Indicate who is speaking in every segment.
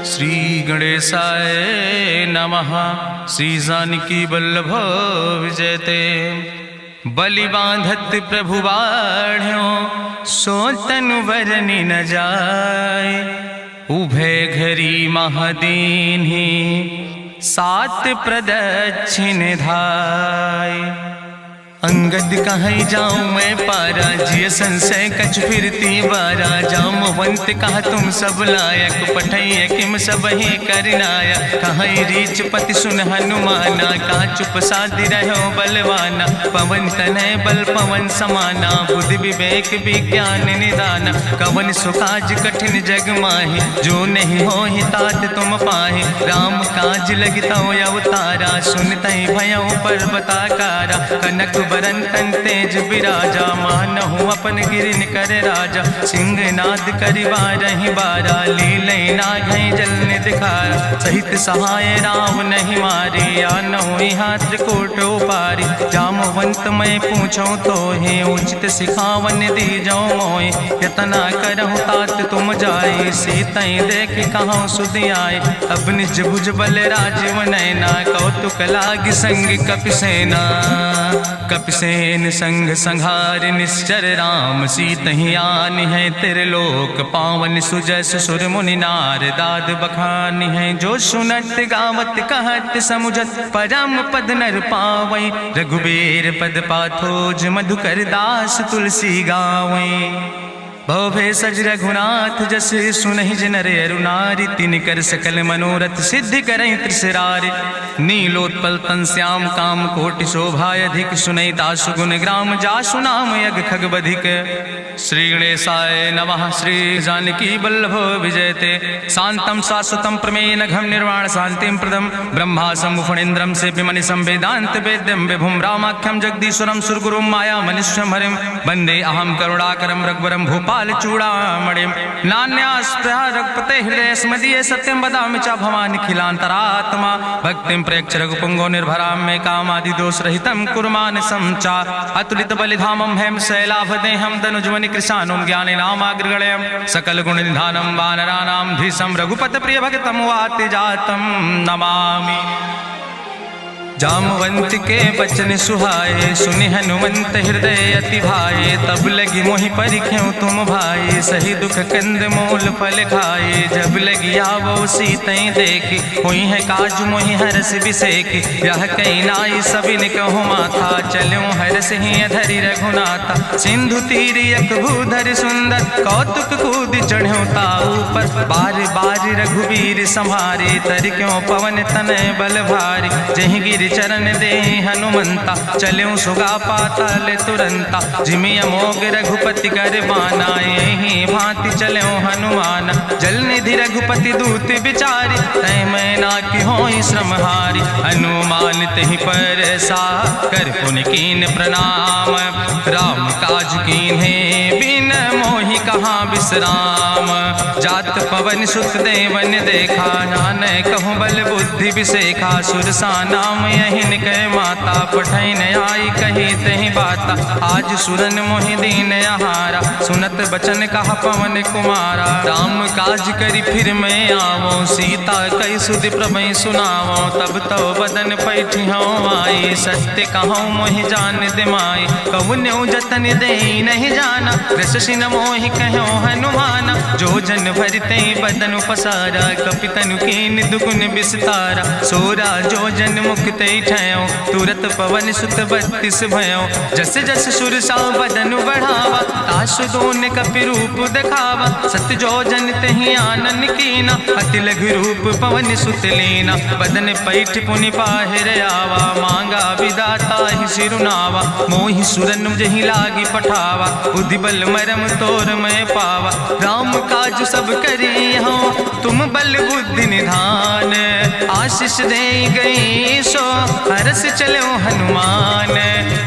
Speaker 1: श्री गणेशाय नमः। श्री जानकी वल्लभ विजयते। बलि बांधत प्रभु बाढ़ो सो तनु बरनि न जाय। उभय घरी महादीन्हि सात प्रदक्षिण धाय। अंगद कहीं जाऊं मैं पारा जिय संशय कछ फिरती बारा। जामवंत कहा तुम सब लायक पठैय किम सब ही करनाया। कहीं रीच पति सुन हनुमाना कहा चुप साधि रहो बलवाना। पवन तनय बल पवन समाना बुद्धि विवेक विज्ञान निदाना। कवन सुकाज कठिन जग माहि जो नहीं हो ही तात तुम पाहि। राम काज लगता अवतारा सुनतहि भयउ पर्वताकारा। कनक बरन तन तेज बिराजा मानहु अपन गिरिन कर राजा। सिंह नाद करि बारहि बारा लीलय नागहि जल निधिखारा। सहित सहाय राम नहीं मारे आनहु यहाँ त्रिकोट उपारी। जामवंत मैं पूछूं तो हे उचित सिखावन दीजो मोय। यतना करहु तात तुम जाए सीतई देख कहूँ सुधि आए। अब निज भुज बल राजीव नैना कौतुक लाग संग कपिसेना। कपिसेन संग संहार निश्चर राम सीतहि आनि है त्रिलोक पावन। सुजस सुर मुनि नार दाद बखानि है। जो सुनत गावत कहत समुझत परम पद नर पावै। रघुबीर पद पाथोज मधुकर दास तुलसी गावै। भव भेषज रघुनाथ जस सुनहि जिनर अरुनारि। तिन कर सकल मनोरथ सिद्धि करहि त्रिसरारि। नीलोत्पल तन श्याम काम कोटि शोभाय अधिक। सुनहि दासु गुण ग्राम जासु नाम यज्ञ खग बधिक। श्री गणेशाय नमः। श्री जानकी वल्लभ विजयते। शांतम शाश्वतम प्रमेय घम निर्वाण शांतिम प्रदम। ब्रह्मा शंभु फणीन्द्रम से विमनि संवेदांत वेद्यम विभुम रामाख्यम जगदीश्वरम सुरगुरुम माया मनुष्यम हरिम। वंदे अहम करुणाकरम रघुवरम भूपाल चूड़ामणिम। नान्यास्पृहा रघुपते हृदय स्मदीय सत्यम वदामि च भवानि खिलांतरात्मा। भक्तिम प्रयच्छ रघुपुंगो निर्भराम मे कामादि दोष रहितम कुर्मान समचा। अतुलित बलिधामम हेम शैलाभदेहम दनुजवनि कृशानुम ज्ञानि नामाग्रगणयम। सकल गुण निधानम वानराणाम धीसम रघुपत प्रिय भगतम वाति जातम नमामि। जामवंत के बचन सुहाए सुनि हनुमंत हृदय अति भाए। तब लगी मोहि परिख्यों तुम भाई सही दुख कंद मूल फल खाए। जब लगी आवो सीतई देखी हुई है काज मोहि हरस बिसेकी। यह कई नाई सबिन कहु माथा चलो हरस ही धरि रघुनाथा। सिंधु तीर यक भूधर सुंदर कौतुक कूद चढ़्यो ताऊ पर। बार बार रघुवीर संहारे तर क्यों पवन तनय बल भारी। जहि गिर चरण दे हनुमंता चल्यों सुगा पाताल तुरंता। जिमि अमोघ रघुपति कर बाना यही भांति चल्यों हनुमाना। जल निधि रघुपति दूत बिचारी तय मैना की होई श्रमहारी। हनुमान तहि पर सा कर पुनि कीन प्रणाम। राम काज कीन्हे बिन मोहि कहाँ विश्राम। जात पवन सुत देवन देखा नानक कहूँ बल बुद्धि विसेखा। सुरसा नाम यहिन कह माता पठैन आई कही तहि बाता। आज सुरन मोहि दीन आहारा सुनत बचन कहा पवन कुमारा। राम काज करी फिर मैं आवो सीता कई सुधि प्रभु सुनावो। तब तो बदन पैठी हूँ आई सत्य कहूँ मोहि जान दिमाई। कहुन्यु जतन दे नहीं जाना रसिन मोहि कहो हनुमाना। जो जन भरते बदन पसारा कपितनु कीन दुगुन विस्तारा। सोरा जो जन मुक्त ठयो तुरत पवन सुत 32 भयो। जस जस सुरसा बदन बढ़ावा तासु दोन कपि रूप दिखावा। सत्य जो जन तहि आनन कीना अति लघु रूप पवन सुत लीना। बदन पैठ पुनि पाहिर आवा मांगा विदाता ही सिरुनावा। मोहि सुरन जहि लागी पठावा बुद्धि बल मरम तोर मैं पावा। राम काज सब करी हो तुम बल बुद्धि निधान। आशीष दे गई सो हरस चलो हनुमान।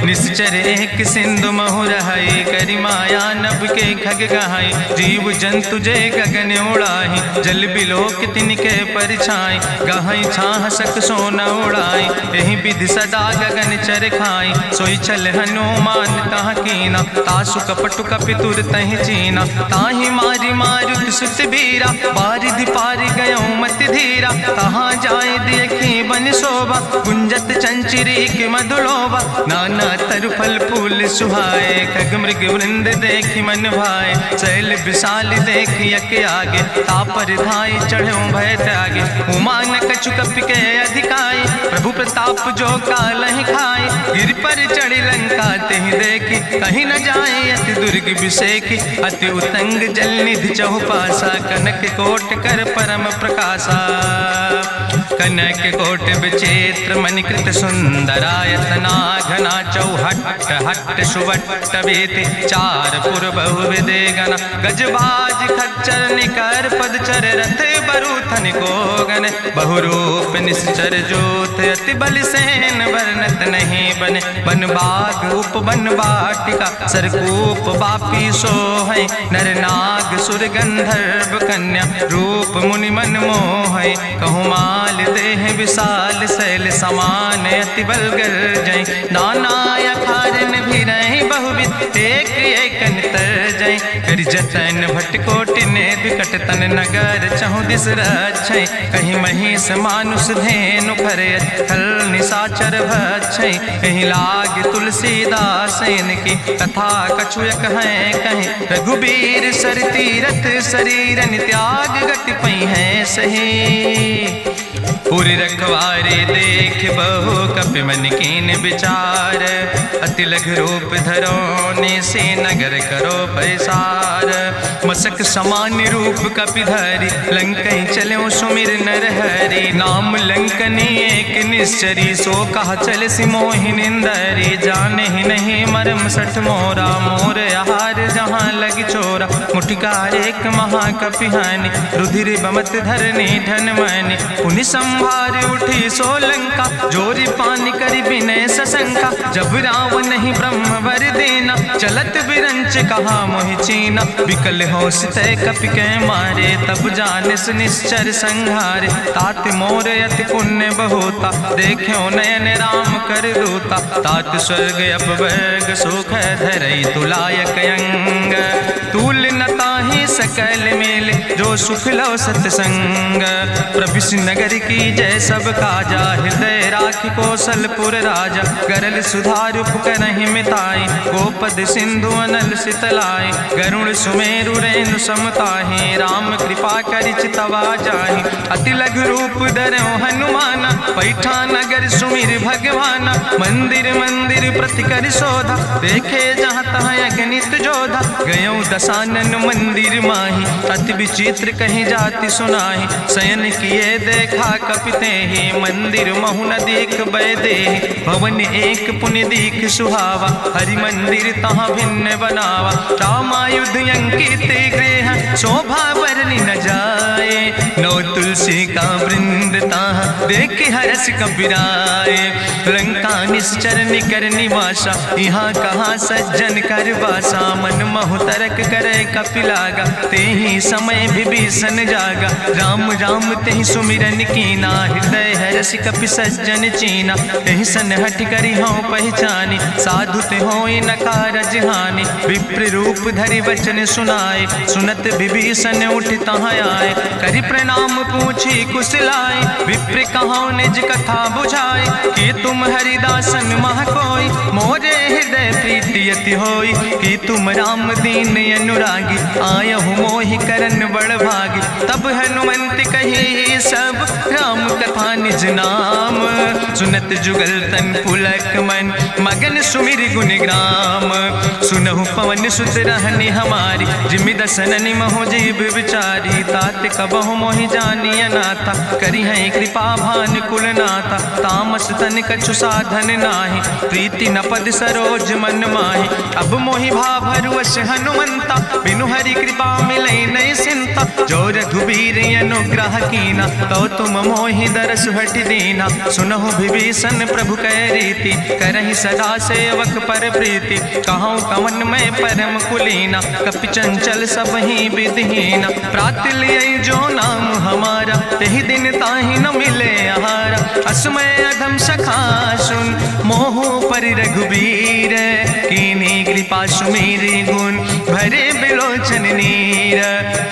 Speaker 1: निश्चर एक सिंधु महु रहाई करी माया नभ के खग गहाई। जीव जंतु जे गगन उड़ाई जल बिलोक तिनके परछाई। गहाई छाह सक सोन उड़ाई यही विधि सदा गगन चर खाई। सोई चल हनुमान तह कीना तासु कपटु कपितुर तहि चीना। ताहि मारी मारुत सुत बीरा बारिधि पारि गयो मति धीरा। तहाँ जाय देखी बन शोभा गुंजत चंचिरी के मधुलोभा। नाना तरु फल फूल सुहाए खग मृग वृंद देखी मन भाए। शैल विशाल देखी यके आगे तापर धाई चढ़ो भय त्यागे। उमान कछु कपि के अधिकाई प्रभु प्रताप जो कालहि खाई। गिर पर चढ़ी लंका तेहि देखी कहीं न जाए अति दुर्ग विषेखी। अति उतंग जल निधि चहुपासा कनक कोट कर परम प्रकाशा। कनक कोट विचित्र मणिकृत सुंदरायतना घना। चौहट्ट हट्ट सुवट्ट बेति चार पुर बहु विदेगना। गजबाज खच्चर निकर पदचर रथ बरूथन को गन। बहुरूप निश्चर जोत अति बल सेन वर्णत नहीं बने। बन बाग उप बन बाटिका सरकूप बापी सोहै। नर नाग सुर गंधर्व कन्या रूप मुनि मन मोहै। कहूँ माल देह विशाल शैल समान अति बलगर जय। नाना अखारन भी रही बहुविध एक एक अंतर जय। कर जतन भटकोटि ने विकट तन नगर चहु दिस रक्षै। कहीं महिष मानुष धेनु खरे खल निशाचर भक्षै। कहीं लाग तुलसीदास इनकी कथा कछुयक है कहीं। रघुबीर सर तीरथ शरीरन त्याग गति पई है सही। पूरी रखवारे देख बहु कपि मन कीन विचार। अति लघु रूप धरो से नगर करो पैसार। मसक समान रूप कपि धरि लंकई चलो सुमिर नर हरि। नाम लंकनी एक निश्चरी सो कहा चल सिमोहि निंदरी। जाने ही नहीं मरम सठ मोरा मोर आहार जहाँ लग चोरा। मुठिकार एक महाकपि हानि रुधिर बमत धरनी धन मानी। पुनि संभार उठी सोलंका जोरी पानी करी विनय सशंका। जब रावण नहीं ब्रह्म वर देना चलत बिरंच कहा मोहि चीना। विकल होश तय कपि के मारे तब जानिस निश्चर संहारे। तात मोर अति पुण्य बहुता देखो नयन राम कर रूता। तात स्वर्ग अपवर्ग सुख धरई तुलायक अंग। तूल न ताहि सकल मेल जो सुख लो सत्संग। प्रभिस नगर की जय सब काजा हृदय राखि कौशलपुर राजा। गरल सुधार उपकरहि मिताई गोपद सिंधु अनल सितलाई। गरुण सुमेरु रेणु समताहि राम कृपा करि चितवा जाहि। अति लघु रूप धरो हनुमाना पैठा नगर सुमिर भगवाना। मंदिर मंदिर प्रति कर शोधा देखे जहाँ तहाँ अगणित जोधा। गयो दशानन मंदिर माही अति विचित्र कहीं जाति सुनाही। शयन किए देखा कपिते ही मंदिर महु न देख बैदे। भवन एक पुण्य दीख सुहावा हरि मंदिर तहाँ भिन्न बनावा। रामायुध अंकित गृह शोभा वर्णि न जाए। नौ तुलसी का वृंद तहाँ देख हरस कबीराए। लंका निश्चर निकर निवासा यहाँ कहाँ सज्जन कर वासा। मन महु तरक करे कपिलागा ते ही समय विभीषण जागा। राम राम ते ही सुमिरन कीना हृदय हरस कपि सज्जन चीना। तेहि सन हट करी हों पहचानी साधु ते होई न कारज हानि। विप्र रूप धरि वचन सुनाए सुनत विभीषण उठ तहाँ आए। करि प्रणाम पूछी कुशलाए विप्र कहो निज कथा बुझाए। कि तुम हरिदासन मह कोई मोरे हृदय प्रीति अति होई। कि तुम राम दीन अनुरागी आयहु मोहि करन बड़ भागी। तब हनुमंत कही सब राम कथा निज नाम। सुनत जुगल तन पुलक मन मगन सुमिर गुण ग्राम। सुनहु पवन सुत रहनी हमारी जिमि दसननि महु जीव विचारी। तात कबहु मोहि जानी अनाथा करी है कृपा भान कुलनाथा, तामस तन कछु साधन नाही, प्रीति न पद सरोज मन माही। अब मोहि भाभरुअस हनुमंता, बिनु हरि कृपा मिलै नहीं सिंता। जो रघुबीर अनुग्रह कीना, तो तुम मोहि दरस हट दीना। सुनहु विभीषण प्रभु कै रीति, करहि सदा सेवक पर प्रीति। कहूँ कवन में परम कुलीना, कपि चंचल सब ही विधिहीना। प्रात लियै जो नाम हमारा, तेहि दिन ताहि न मिले आहारा। असमय अधम सखा सुन, मोहु पर रघुबीर। कीन्ही कृपा सुमेरि गुण, भरे बिलोचन नीर।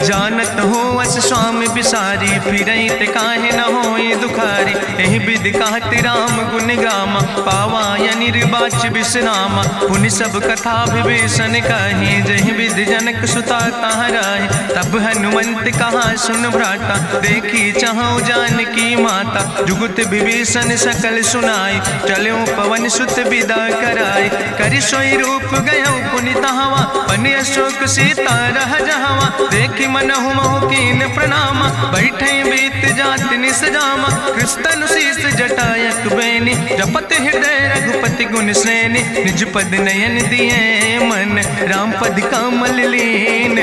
Speaker 1: जानत हो अस स्वामी बिसारी, फिरहि ते काहे न होई दुखारी। एहि विधि कहत राम गुण गामा, पावा निर्वाच विश्रामा। पुनि सब कथा विभीषण कही, जहि विधि जनक सुता कहाँ राहि। तब हनुमंत कहा सुन भ्राता, देखी चाहूँ जानकी माता। जुगुत विभीषण सकल सुनाई, चलो पवन सुत विदा कराई। करि सोई रूप गयो पुनि तहवा, बनि अशोक सीता रह जहवा। देखी मनहु मोह कीन प्रणामा, बैठे बीत जात निस जामा। कृष्ण शीस जटायक बेनी, जपत हृदय रघुपति गुण श्रेणी। निज पद नयन दिए मन, राम पद कमल लीन।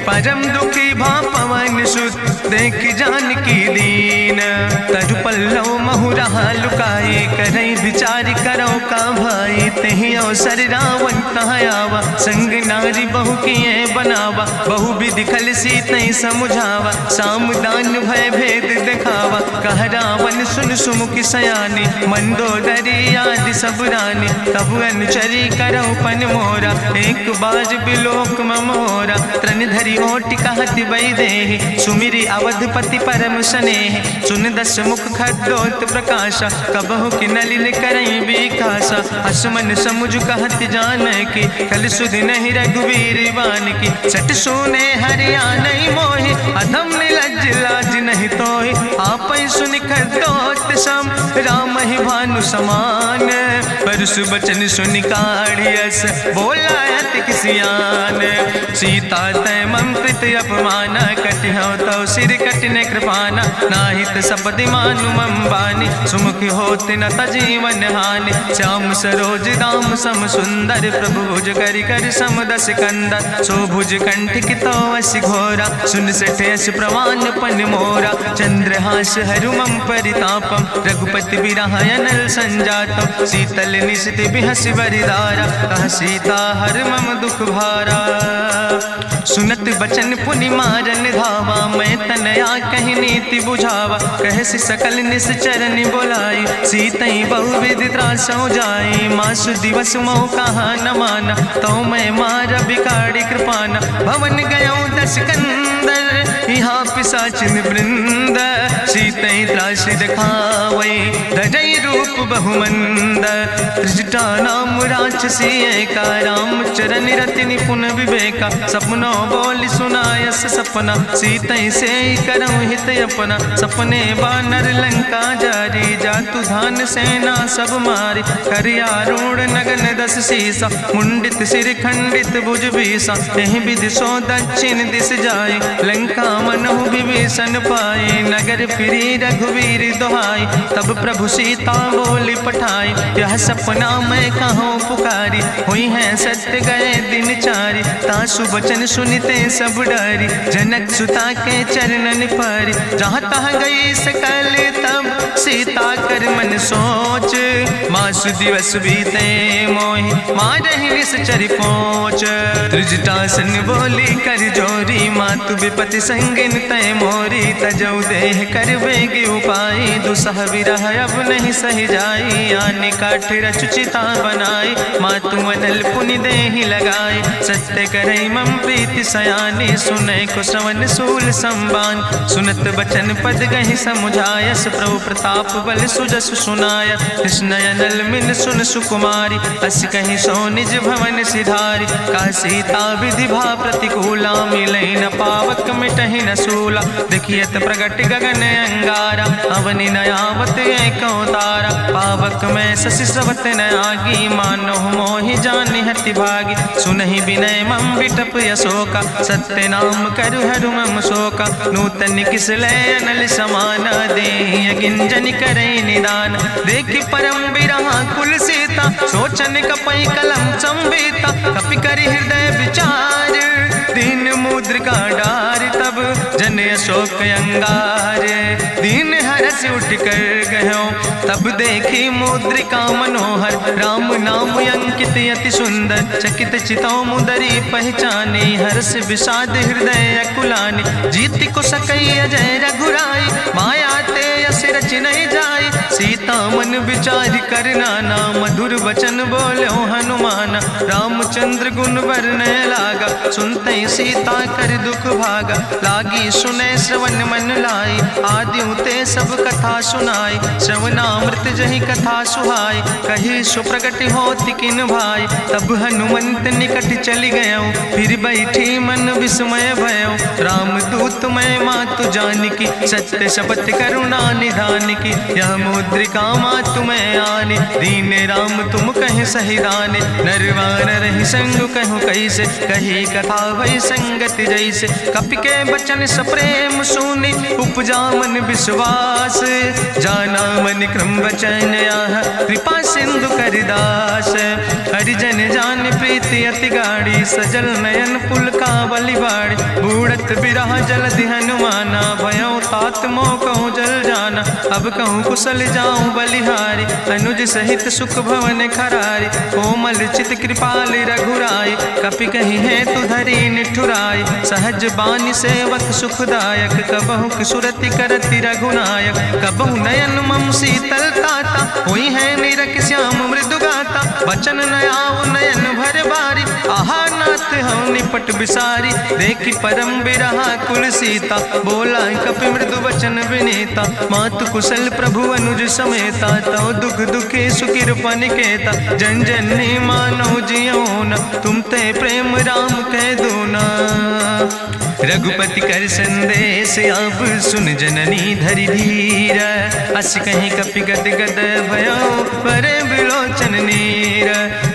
Speaker 1: परम दुखी भा पवन सुत, देख जानकी दीन। तरु पल्लव महु रहा लुकाई, करई विचार करो का भाई। तेहि अवसर रावण तहाँ आवा, संग नारी बहु किए बनावा। बहु विधि खल सीतै समुझावा, सामदान भय भेद दिखावा। कह रावण सुन सुमुखि सयानी, मंदोदरी आदि सब रानी। तब अनुचरी करौ पन मोरा, एक बाज बिलोक ममोरा। तृण धरि ओटि कहत वैदेही, सुमिरि अवधपति परम स्नेह। सुन दस मुख खद्योत प्रकाशा, कबहु कि नलिन करई बिकासा। असमन समुझ कहत जानकी, कल सुधि नहीं रघुवीर बान की। सट सुने हरिया नहीं मोहि, अधम निलज्ज लाज नहीं तोहि। आपै सुनि खद्योत सम, राम ही भानु समान। परसु बचन सुनि काढ़ियस, बोला अति किसियान। सीता तै मम कृत अपमान, कटिहौ तौ सिर कटिन कृपाना। नाहित सपदि मानु मम बानी, सुमुखि होत न तजीवन हानि। श्याम सरोज दाम सम सुंदर, प्रभु भुज करि कर सम दस कंदर। सो भुज कंठ की तो अस घोरा, सुन सठे अस प्रवान पन मोरा। चंद्रहास हरु मम परितापम, रघुपति बिरहायनल संजातम। शीतल निशित बिहसि बरिदारा, कह सीता हर मम दुख भारा। सुनत बचन पुनि मारन धावा, मैं तनया कहि नीति बुझावा। कहसि सकल निश्चरन बोलाई, सीतई बहुविधि त्रासौ जाई। मासु दिवस मोह कहा न माना, तो मैं मार बिकाड़ी कृपाना। भवन गयो दस कंदर, यहाँ पिशाचिन वृंद। सीतई त्रास दिखावै, धजई रूप बहुमंद। त्रिजटा नाम राक्षसी एका, राम चरण रति निपुण विवेका। सपनो बोल सुनायस सपना, सीतई से करऊँ हित अपना। सपने बानर लंका जारी, जातु धान सेना सब मारी। करियारूढ़ नगन दस सीसा, मुंडित सिर खंडित भुज बीसा। एहि विधि सो दक्षिण दिस जाई, लंका मनहु विभीषण पाई। नगर फिरी रघुवीर दुहाई, तब प्रभु सीता बोली पठाई। यह सपना मैं कहूँ पुकारी, हुई है सत्य गए दिन चारी। तासु बचन सुनिते सब डरी, जनक सुता के चरणन परी। जहाँ तहाँ गई सकल तब, सीता कर मन सोच। मासु दिवस बीते मोहि, मारहि निश्चर पहुँच। त्रिजटासन बोली कर जोरी, मातु विपति संगिन तय मोरी। तजौ देह कर बेग उपाय, दुसह विरह अब नहीं सही जाई। आने काठ रचुचिता बनाई, मातु अनल पुनि देहि लगाई। सत्य करई मम प्रीति सयानी, सुनै को श्रवण सूल संबान। सुनत बचन पद गहि समुझायस, प्रभु प्रताप बल सुजस सुनाय। कृष्णयनल मिल सुन सुकुमारी, अस कहि सो निज भवन सिधारी। का सीता विधि भा प्रतिकूला, मिलै न पावक मिटहि न सूला। देखियत प्रगट गगन अंगारा, अवनि न आवत एको तारा। पावक में शशि स्रवत न आगी, मानो मोहि जानि हठ अति भागी। सुनहि विनय मम विटप अशोका, सत्य नाम करु हरु मम शोका। नूतन किसलय अनल समाना, देहि गिंजन करे निदान। देखि परम बिरहा कुल सीता, सोचन कपि कलम संवेता। कपि करि हृदय विचार, दीन मुद्रिका डार। तब जन अशोक अंगार, दीन हरस उठ कर गयो। तब देखी मुद्रिका मनोहर, राम नाम अंकित अति सुंदर। चकित चितौ मुदरी पहचाने, हर्ष विषाद हृदय अकुलाने। जीति को सकई अजय रघुराई, माया ते यस रच नहीं जाई। सीता मन विचार करना ना, मधुर वचन बोलो हनुमान। रामचंद्र गुण वर्णय लागा, सुनते सीता कर दुख भागा। लागी सुने श्रवण मन लाई, आदि ते सब कथा सुनाई। श्रवणामृत जहि कथा सुहाई, कही सुप्रगट होति किन भाई। तब हनुमंत निकट चली गयो, फिर बैठी मन विस्मय भयो। राम दूत मैं मातु जानकी, सत्य शपथ करुणा निधान की। यह मुद्रिका मातु मैं आने, दीन राम तुम कहे सही दाने। नरवान रही संग कहूँ कैसे, कही कथा वही संगत जैसे। कपि के बचन सप्रेम सुनी, उपजा मन विश्वास। जाना मन क्रम वचन आह, कृपा सिंधु करिदास। हरिजन जान प्रीति अति गाढ़ी, सजल नयन पुलकावली बाड़ी। बूढ़त बिरह जलधि हनुमाना, भयो तात मोह कहूँ जल जाना। अब कहूँ कुशल जाऊँ बलिहारी, अनुज सहित सुख भवन खरारी। कोमल चित कृपाल रघुराई, कपि कही है तु धरी निठुराई। सहज बानी सेवक सुखदायक, कबहु किशुरति करति रघुनायक। कबहु नयन मम शीतल ताता, हुई है निरख श्याम मृदु गाता। बचन नयाव नयन भर बारी, आहा नाथ हम निपट बिसारी। देखि परम बिरहा कुल सीता, बोला कपि मृदु वचन विनीता। मातु कुशल प्रभु अनुज समेता, तव दुख दुखे सुकृपा निकेता। जन जननी मानो जियो न, तुम ते प्रेम राम कह दो ना। रघुपति कर संदेश अब सुन जननी धरि धीर। अस कहीं कपि गद गद भयो, परे बिलोचन नीर।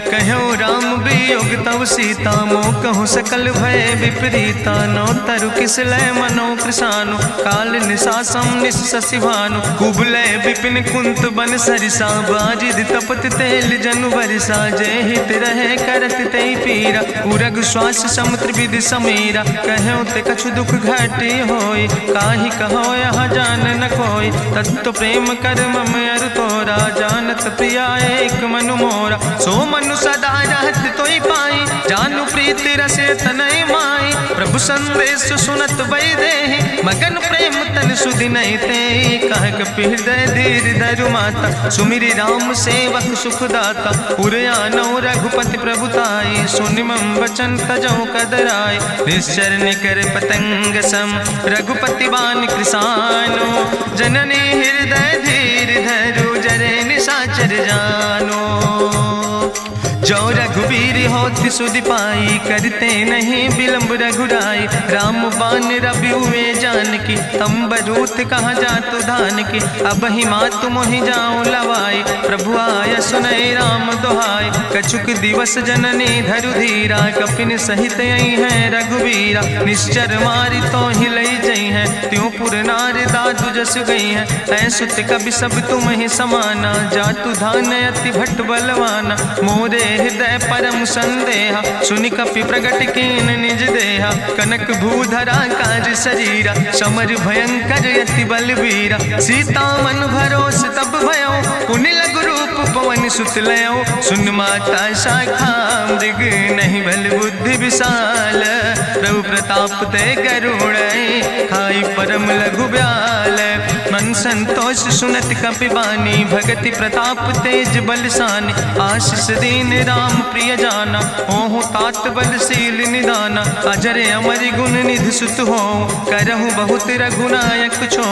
Speaker 1: कहो राम वियोग तव सीता, मोह कहूँ सकल भय विपरीता। नौ तरु किसलय मनो कृशानु, काल निशासम निशि भानु। कुबलय विपिन कुंत बन सरिसा, बाजिद तपत तेल जनु बरिसा। जय हित रहे करत ते पीरा, उरग श्वास समुद्र विधि समीरा। कहो ते कछु दुख घाटी होई, काहि कहो यहाँ जान न कोई। तत्व प्रेम कर मम अरु तोरा, जानत प्रिया एक मनु मोरा। सो मनु सदा रहत तोई पाई, जानु प्रीति रसे तनय माई। प्रभु संदेश सुनत वै देहि, मगन प्रेम तन सुधि नहीं ते। कह कपि हृदय धीर धरु माता, सुमिरि राम सेवक सुख दाता। उरयानो रघुपति प्रभुताई, सुनि मम वचन तजौ कदराई। निश्चर निकर पतंग सम, रघुपति बान कृसानो। जननी हृदय धीर धरु, जरे निशाचर जानो। जो रघुवीर होति सुधि पाई, करते नहीं विलंब रघुराई। राम बान रवि हुए जानकी, तंबरूत कहाँ जातु धान की। अब ही मातु मोहि जाऊँ लवाई, प्रभु आय सुनय राम दुहाई। कछुक दिवस जननी धरु धीरा, कपिन सहित आई है रघुवीरा। निश्चर मारी तो ही लई जई है, त्यों पुर नार दादु जस गई है। ऐसुत कवि सब तुम ही समाना, जातु धान अति भट बलवाना। मोरे हृदय परम संदेहा, सुनि कपि प्रगट कीन निज देहा। कनक भूधरा काज शरीरा, समर भयंकर यति बलवीरा। सीता मन भरोस तब भयो, पुनि लघु रूप पवन सुत लयो। सुन माता शाखा मृग, नहीं बल बुद्धि विशाल। प्रभु प्रताप ते करुणै, खाई परम लघु ब्याल। मन संतोष सुनत कपि बानी, भगति प्रताप तेज बलसानी। आशीष दीन राम प्रिय जाना, ओहु तात बलशील निदाना। अजर अमर गुण निधि सुत हो, करहु बहुत रघुनायक छो।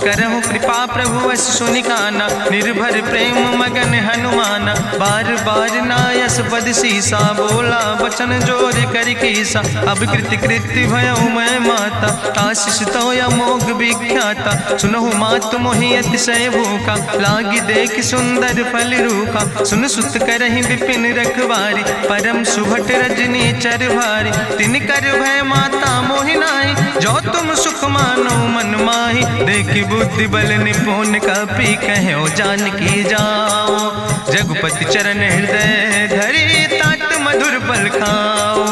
Speaker 1: करहु कृपा प्रभु अस सुनिकाना, निर्भर प्रेम मगन हनुमाना। बार बार नायस पद सीसा, बोला वचन जोर कर कीसा। अब कृति कृति भयो मैं माता, आशीष तो अमोघ विख्याता। सुनहु मात मात मोहि अतिशय भूखा, लागी देख सुंदर फल रूखा। सुन सुत करहि विपिन रखवारी, परम सुभट रजनी चर भारी। तिन कर भय माता मोहि नाहि, जो तुम सुख मानो मन माहि। देखि बुद्धि बल निपुण कपि, कहो जानकी जाओ। जगुपति चरण हृदय धरि, तात मधुर फल खाओ।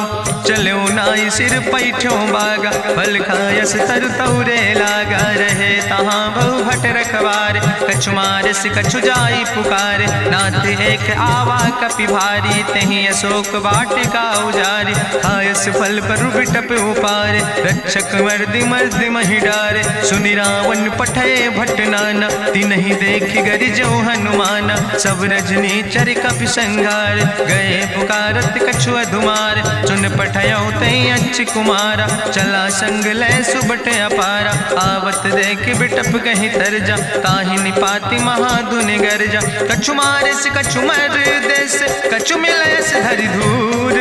Speaker 1: चलो नाई सिर पैठो बागा, फल खायस तरु तौरे लागा। रहे तहाँ बहु भट रखवारे, कछु मारस कछु जाई पुकारे। नाथ एक आवा कपि भारी, तहीं अशोक वाटिका उजारी। खायस फल पर बिटप उपारे, रक्षक मर्दि मर्दि महि डारे। सुनि रावण पठय भट नाना, तिन्हि देखि गरिजो हनुमाना। सब रजनी चर कपि संघार, गए पुकारत कछु अधुमार। सुन पठयो तई अच्छ कुमारा, चला संग लय सुबट अपारा। आवत देख बिटप कहीं तरजा, ताहि निपाति महाधुनि गर्जा। कछु मारिस कछु मर देस, कछु मिलयस धरि धूर।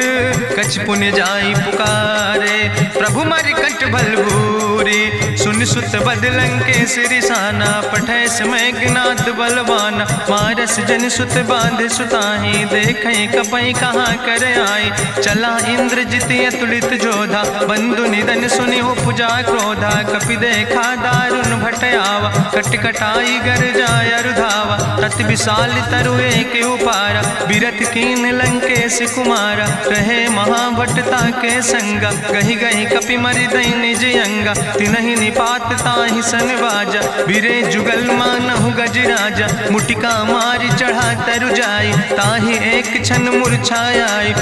Speaker 1: कछ पुण्य जाई पुकारे, प्रभु मरि कंठ बल भूरी। सुन सुत बदलं के सिरिसाना, पठय समय ज्ञात बलवाना। मारस जन सुत बांध सुताही, देखें कपई कहाँ कर आई। चला इंद्रजित अतुलित जोधा, बंधु निधन सुनि उपजा क्रोधा। कपि देखा दारुण भटयावा, कट कटाई गर जाय रुधावा। तत विशाल तरु एक उपारा, बिरथ कीन लंकेश कुमारा। रहे महाभटता के संगा, गहि गहि कपि मरि दई निज अंगा। तिनहि निपात ताहि सन बाजा, बिरे जुगल मानहु गजराजा। मुटिका मारि चढ़ा तरु जाई, ताहि एक क्षण मूर्छाई।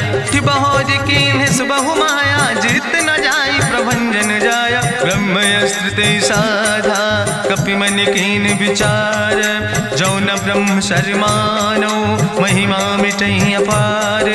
Speaker 1: बहोज कीन बहु माया, जीत न जाई प्रभंजन जाया। ब्रह्मस्त्र ते साधा, कपि मन कीन विचार। जो न ब्रह्म शर्मानो, महिमा मिटई अपार।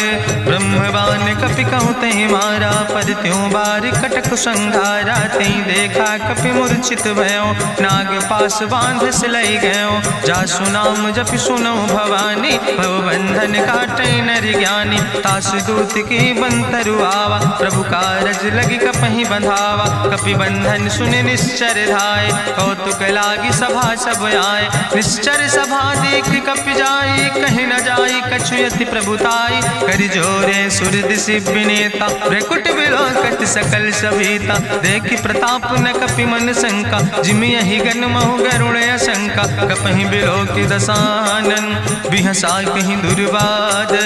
Speaker 1: ब्रह्मवान कपि कहु तहि मारा, पर त्यों बार कटक संघारा। तई देखा कपि मूर्छित भयो, नाग पास बांध सिलई गयो। जासु नाम जप सुनो भवानी, भव बंधन काटै नर ज्ञानी। तास दूत की बंतरु आवा, प्रभु कारज लगी कपहि बंधावा। कपि बंधन सुनि निश्चर धाय, कौतुक लागी सभा सब आए। निश्चर सभा देख कपि जाई, कहीं न जाई कछु यति प्रभुताई। कर जोरे सुर दिसि विनेता, भ्रकुट विलोकत सकल सभीता। देखि प्रताप न कपि मन शंका, जिमि यहि गन महु गरुण असंका। कपहि बिलोकि दसानन, बिहसा कहीं दुर्वाद।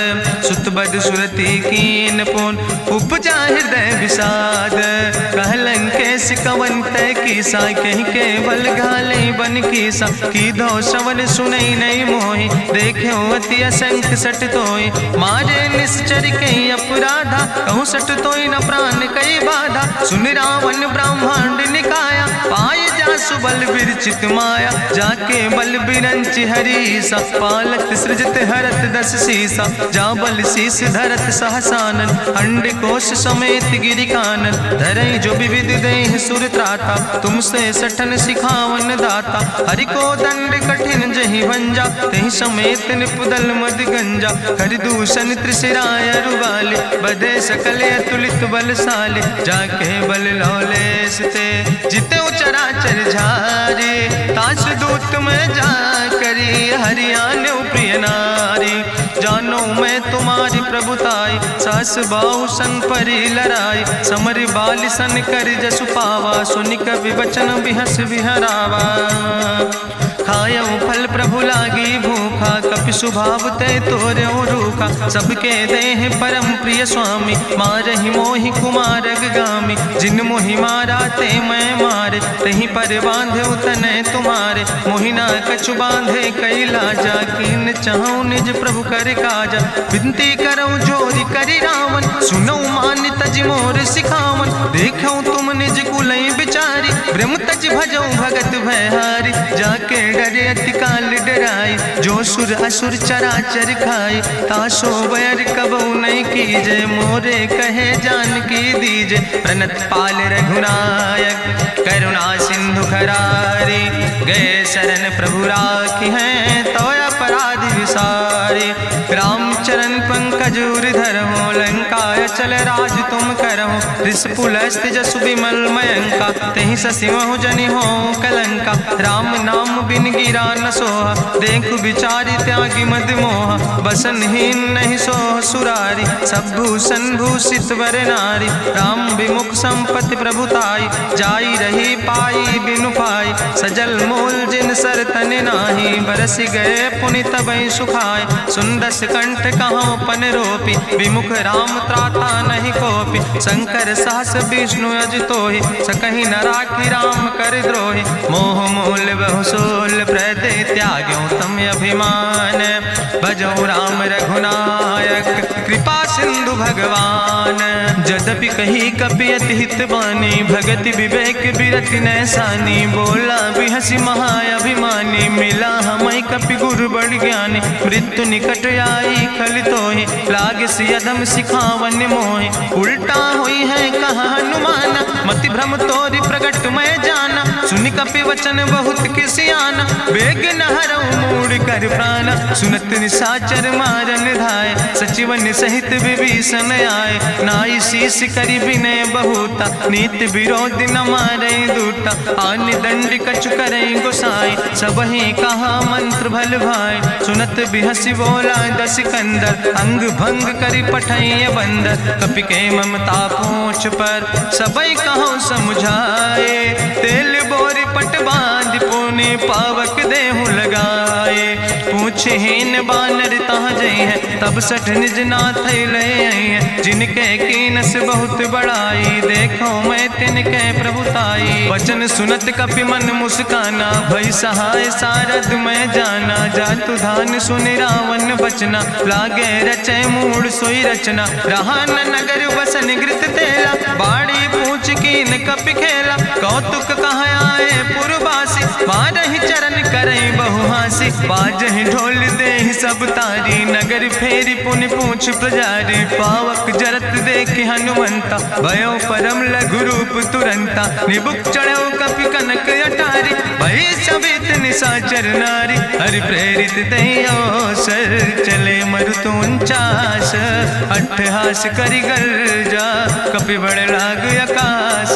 Speaker 1: सुत बद सुरति कीन पुन, उपजा हृदय विषाद। कहलन केस कवन तय कीसा, कहीं केवल घाले बन कीसा। कीधो श्रवण सुनई नहीं मोहि, देख्यो अति असंख सट तोय। मारे निश्चर कई अपराधा, कहूँ सट तोय न प्राण कई बाधा। सुन रावण ब्रह्मांड निकाया, पाय जासु बल विरचित माया। जाके बल बिरंच हरीसा, पालक सृजत हरत दस सीसा। जा बल शीस धरत सहसानन, अंड कोश समेत गिरि कानन। धरई जो विविध देह सुर त्राता, तुमसे सठन सिखावन दाता। हरि को दंड कठिन जहि भंजा, तहि समेत निपुदल मद गंजा। कर दूषण त्रिशिराय रुवाले, बधे सकल अतुलित बलशाले। जाके बल लौलेस ते, जिते चराचर झारे। तास दूत में जा करी, हरियाण प्रिय नारी। जानो मैं तुम्हारी प्रभुताई, सास बाहु सन परी लड़ाई। समर बाल सन कर जसु पावा, सुनि कवि वचन बिहस बिहरावा। खायो फल प्रभु लागी भूखा, कपि स्वभाव ते तोर्यो रूखा। सबके देह परम प्रिय स्वामी, मारहि मोहि कुमार गामी। जिन मोहि मारा ते मैं मारे, तहीं पर बांधे तनै तुम्हारे। मोहि ना कछु बांधे कई लाजा, कीन चाहूं निज प्रभु कर काजा। विनती करऊं जोरि करि रावण, सुनऊ मान तज मोर सिखावन। देखऊं तुम निज कुलई बिचारी, ब्रह्म तज भजऊं भगत भयहारी। जाके डरे अति काल डराई, जो सुर असुर चराचर खाई। तासो बैर कबऊ नहीं कीजे, मोरे कहे जानकी दीजे। प्रणत पाल रघुनायक, करुणा सिंधु खरारी। गए शरण प्रभु राखी हैं, तो अपराध विसारी। रामचरण पंकज धर हो, लंका आय चल राज तुम करहु, ऋषपुलस्त्य जसु विमल मयंका, तेहि ससिमहु जनि हो कलंका। राम नाम बिन गिरा न सोहा, देखु विचारि त्यागी मद मोहा। बसनहीन नहीं सोह सुरारी, सब भूषण भूषित वर नारी। राम विमुख संपत्ति प्रभुताई, जाई रही पाई बिनु पाई। सजल मूल जिन सर तन नाही, बरस गए पुनि तबहि सुखाय। सुंदस कंठ कहाँ पन रोपी, विमुख राम त्राता नहीं कोपी। शंकर सहस विष्णु अजितोहि, सकहि न राखि राम कर द्रोहि। मोह मूल बहु सोल प्रदे, त्याग्यो तम अभिमान। भजौ राम रघुनायक, कृपा सिंधु भगवान। जदपि कही कपि अति हित बानी, भगति विवेक बिरति नैसानी। बोला बिहसि महाअभिमानी, मिला हमय कपि गुरु बड़ ज्ञानी। मृत्यु निकट आई खल तोहि, लागे सियदम सिखावन मोहि। उल्टा हुई है कहा हनुमान, मति भ्रम तोरि प्रगट मैं जाना। सुनि कपि वचन बहुत किसियाना, बेग न हरऊ मूढ़ कर प्राण। सुनत निशाचर मारन धाय, सचिवन सहित विभीषण आए। नाई शीस करि विनय बहुता, नीति विरोध न मारै दूता। आन दंड कछु करै गोसाई, सबहि कहा मंत्र भल भाई। सुनत बिहसि बोला दस कंदर, अंग भंग करि पठैय बंदर। कपि के ममता पूछ पर, सबई कहो समुझाए। तेल बोरी पट बांध पुनि, पावक देहु लगाए। पूछहीन बानर तहाँ जई है, तब सठ निज नाथ ले आई है। जिनके कीनस बहुत बड़ाई, देखो मैं तिनके प्रभुताई। वचन सुनत कपि मन मुस्काना, भई सहाय सारद मैं जाना। जातु धान सुनि रावण बचना, लागे रचय मूढ़ सोई रचना। रहा न नगर बसन घृत तेला, बाड़ी पूछ कीन कपि खेला। कौतुक कहाँ आए पुरवासी, मारहि चरण करई बहुहासी। बाजहि ढोल देहि सब तारी, नगर फेरी पुनि पूछ पुजारी। पावक जरत देखि हनुमंता, भयो परम लघु रूप तुरंता। निबुक चढ़ो कपि कनक अटारी, भई सवित निशाचर नारी। हरि प्रेरित तहि अवसर, चले मरुत 49। अट्ठहास करि गर्जा, कपि बड़ लाग आकाश।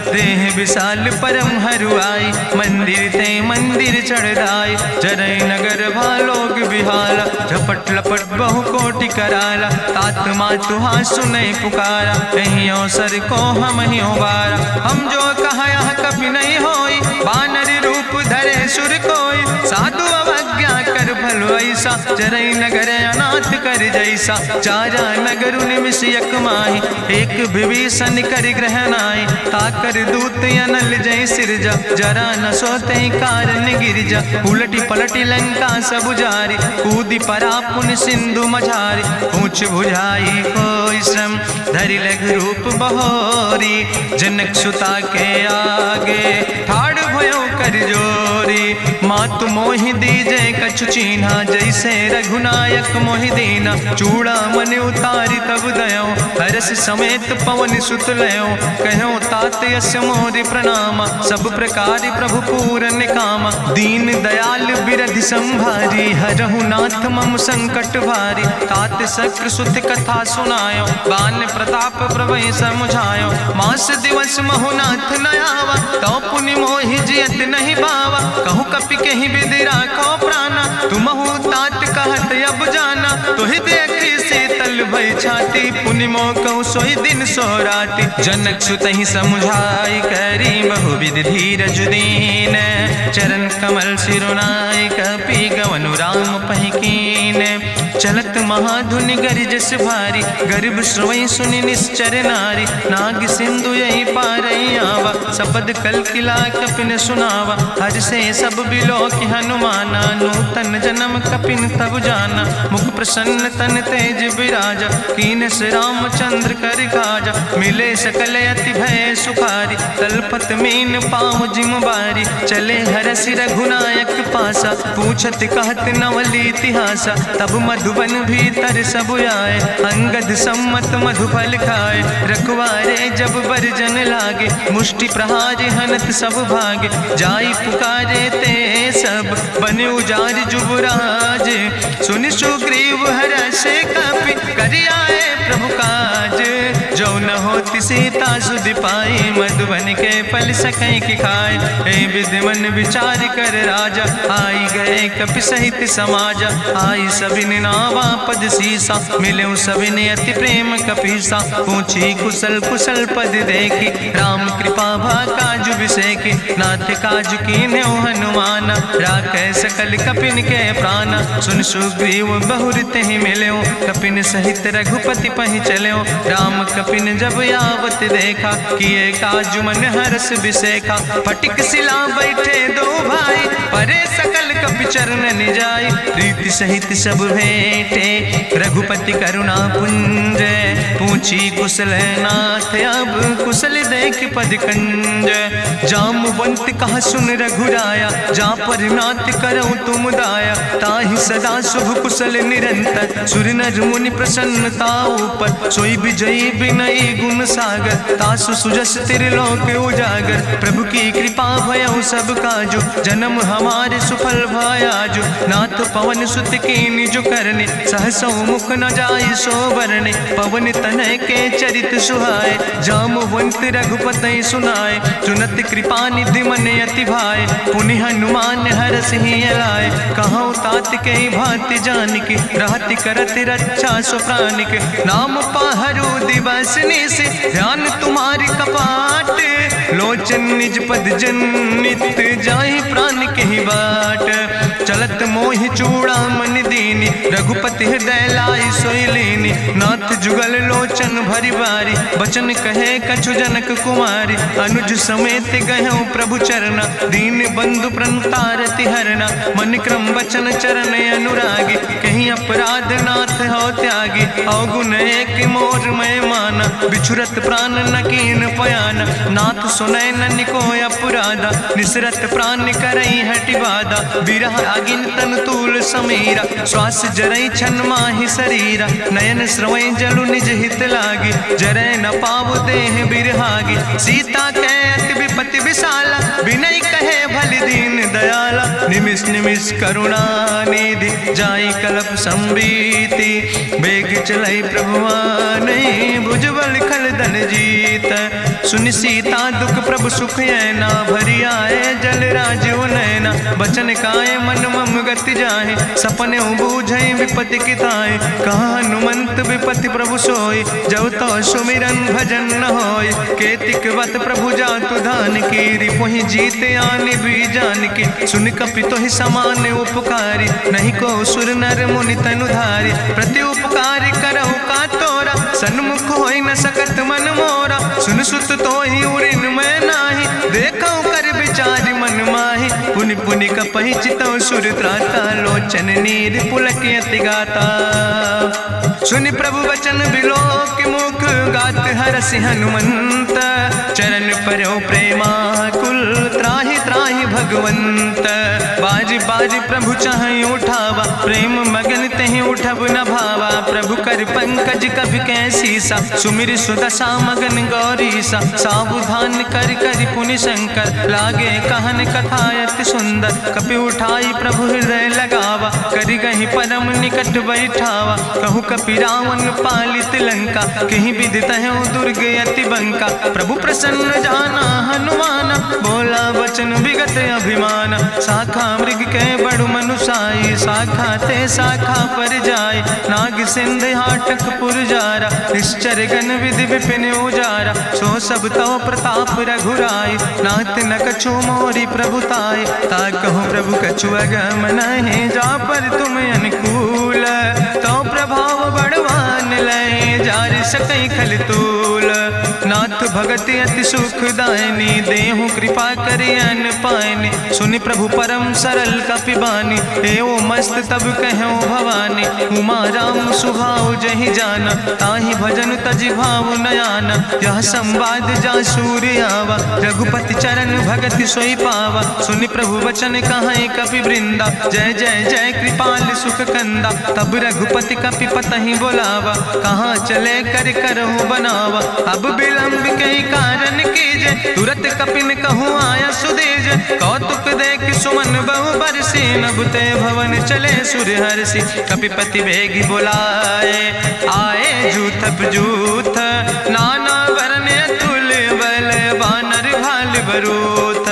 Speaker 1: देह विशाल परम हरुआई, मंदिर ते मंदिर चढ़ाई। जरै नगर भालोग बिहाला, झपट लपट बहु कोटि कराला। तात मातुहा सुनै पुकारा, कहीं अवसर को हम ही बारा। हम जो कहा यह कभी नहीं होई, बानर रूप धरे सुर कोई। साधु अवज्ञा कर भल ऐसा, जरै नगर अनाथ कर जैसा। चारा नगर निमिष यक माही, एक विभीषण कर ग्रह नाई। ताकर दूत अनल जय सिरजा, जरा न सोते कारण गिरजा। उलटी पलटी लंका सब जारी, कूदी परा पुन सिंधु मझारी। पूछ बुझाई कोई श्रम, धरि लघु रूप बहोरी। जनक सुता के आगे, ठाड़ भयो कर जोरी। मातु मोहि दीजे कछु चीन्हा, जैसे रघुनायक मोहि दीना। चूड़ा मन उतारी तब दयो, हरस समेत पवन सुत लयो। कहो तात यस मोरि प्रणामा, सब प्रकार प्रभु पूरन कामा। दीन दयाल बिरधि संभारी, हरहु नाथ मम संकट भारी। तात शक्र सुत कथा सुनायो, बान प्रताप प्रभय समुझायो। मास दिवस महु नाथ न आवा, तो पुनि मोहि जियत नहीं बावा। कहु कपि कहि विधि राखो प्राणा, तुमहु तात कहत अब जाना। तोहि देखी शीतल भई छाती, पुनि मोह कहु सोई दिन सोराती। जनक सुतहि समुझाई, करी बहु विधि धीरज दीन। चरण कमल सिरुनाई, कपि गवनु राम पहि कीन। चलत महाधुनि गरिजस भारी, गर्भ श्रोई सुनि निश्चर नारी। नाग सिंधु यही पारई आवा, सबद कल किला कपिन सुनावा। हर से सब बिलो कि हनुमाना, नूतन जन्म कपिन तब जाना। मुख प्रसन्न तन तेज विराजा, कीनस रामचंद्र कर काजा। मिले सकल अति भय सुखारी, तलपत मीन पाँव जिम बारी। चले हरस रघुनायक पासा, पूछत कहत नवल इतिहासा। तब मधुबन भीतर सब आए, अंगद सम्मत मधुफल खाए। रखवारे जब बरजन लागे, मुष्टि प्रहार हनत सब भागे। जाई पुकारे ते सब, बन उजार जुबराज। सुनि सुग्रीव हरषे कपि, करि आए प्रभु काज। न होती सीता सुध पाई, मधुबन के फल सकै की खाए। हे विधि मन विचार कर राजा, आई गए कपि सहित समाजा। आई सबिन नावा पद सीसा, मिले सबिन अति प्रेम कपीसा। पूछी कुशल कुशल पद देखी, राम कृपा भा काजु बिसेकी। नाथ काजु कीन्हे हनुमाना, राखे सकल कपिन के प्राण। सुन सुग्रीव बहुर तेहि मिल्यो, कपिन सहित रघुपति पहि चल्यो। राम कपिन जब यावत देखा, किए काजु मन हरस बिसेखा। फटिक सिला बैठे दो भाई, परे सकल कपि चरण निजाई। प्रीति सहित सब भेंटे, रघुपति करुणा पुंज। पूछी कुशल नाथ, अब कुशल देख पद कंज। जामवंत कहा सुन रघुराया, जा पर नाथ करऊँ तुम दाया। ताहि सदा शुभ कुशल निरंतर, सुर नर मुनि प्रसन्नता ऊपर। सोई विजयी विनयी गुण सागर, तासु सुजस त्रिलोक उजागर। प्रभु की कृपा भयउ सब काजु, जन्म हमारे सुफल भयाजु। नाथ पवन सुत कीन्हि जो करने, सहसौ मुख न जाय सो बरने। पवन तनय के चरित सुहाए, जामवंत रघुपति सुनाए। चुनत कृपा निधि मन अति भाए, पुनि हनुमान हरषि लाए। कहौं तात के भांति जानिके, रहति करत रक्षा सो प्राणिके। नाम पाहरु दिवस निशि, ध्यान तुम्हारी कपाट। लोचन निज पद जनित, जाहि प्राण के ही बाट। चलत मोहि चूड़ामणि दीनी, रघुपति हृदय लाई सोई लीनी। नाथ जुगल लोचन भरि बारी, बचन कहे कछु जनक कुमारी। अनुज समेत गहऊँ प्रभु चरना, दीन बंधु प्रणतारति हरना। मन क्रम बचन चरण अनुरागी, कहीं अपराध नाथ हो त्यागी। अवगुण एक मोर मैं माना, बिछुरत प्राण न कीन पयाना। नाथ सुनय ननि को अपराधा, निसरत प्राण करई हटि बाधा। बिरह आगिन तन तूल समीरा, श्वास जरई छन माहि शरीरा। नयन श्रवै जलु निज हित लागी, जरै न पाव देह बिरहागी। सीता के अति विपति विशाला, विनय कहे भलि दीन दयाला। निमिष निमिष करुणा निधि, जाई कलप संबीति। बेग चलई प्रभुवानई, भुजबल खल धन जीत। सुनि सीता दुख प्रभु सुख ऐना, भरि आए जल राजो नैना। बचन काए मन मम गति जाहे, सपने बूझई विपति किताए। कहा हनुमंत विपति प्रभु सोई, जब तो सुमिरन भजन न होय। केतिक वत प्रभु जातु धान की, रिपुहि जीत आनि भी जान की। सुन कपि तोहि समान उपकारी, नहीं को सुर नर मुनि तनुधारी। प्रति उपकार करहु का तोरा, सन्मुख होई न सकत मन मोरा। सुन सुत तोहि उरिन मैं नाही, देखौ कर विचार मन माहि। पुनि पुनि कपहि चितौ सुर त्राता, लोचन नीर पुलक अति गाता। सुनि प्रभु वचन बिलोक मुख, गात हरषि हनुमंत। चरण पर्यो प्रेमाकुल, त्राहि त्राहि भगवंत। बाज बाज प्रभु चाहि उठावा, प्रेम मगन तेहि उठब न भावा। प्रभु कर पंकज कभि कैसीसा, सुमिर सुदशा मगन गौरीसा। सावधान कर कर पुनि शंकर, लागे कहन कथा अति सुंदर। कपि उठाई प्रभु हृदय लगावा, करि गहि परम निकट बैठावा। कहु कपि रावण पालित लंका, कहीं विधि तहु दुर्ग अति बंका। प्रभु प्रसन्न जाना हनुमाना, बोला वचन विगत अभिमान। शाखा मृग के बड़ु मनुसाई, शाखा ते शाखा पर जाय। नाग सिंध हाटक पुरजारा, निश्चर गण विधि विपिन उजारा। सो सब तव प्रताप रघुराई, नाथ न कछु मोरी प्रभुताई। ता कहूँ प्रभु कछु अगम नहीं, जा पर तुम अनुकूल। तो प्रभाव बड़वान लय, जार सकई खल तूल। नाथ भगति अति सुखदायनी, देहु कृपा करि अन पायनी। सुनि प्रभु परम सरल कपिबानी, एवो मस्त तब कहूँ भवानी। उमा राम सुभाव जहि जाना, ताहि भजन तजि भाव नयाना। यह संवाद जा सूर्य आवा, रघुपति चरण भगति सोई पावा। सुनि प्रभु वचन कहाई कपि वृंदा, जय जय जय कृपाल सुख कंदा। तब रघुपति कपि पतहि बोलावा, कहाँ चले कर करहु बनावा। अब विलंब कई कारण कीजे, तुरत कपिन कहूँ आया सुदेज। कौतुक देख सुमन बहु बरसी, नभ ते भवन चले सुर हरषि। कपिपति वेगी बुलाए, आए जूथप जूथ, नाना रूथ।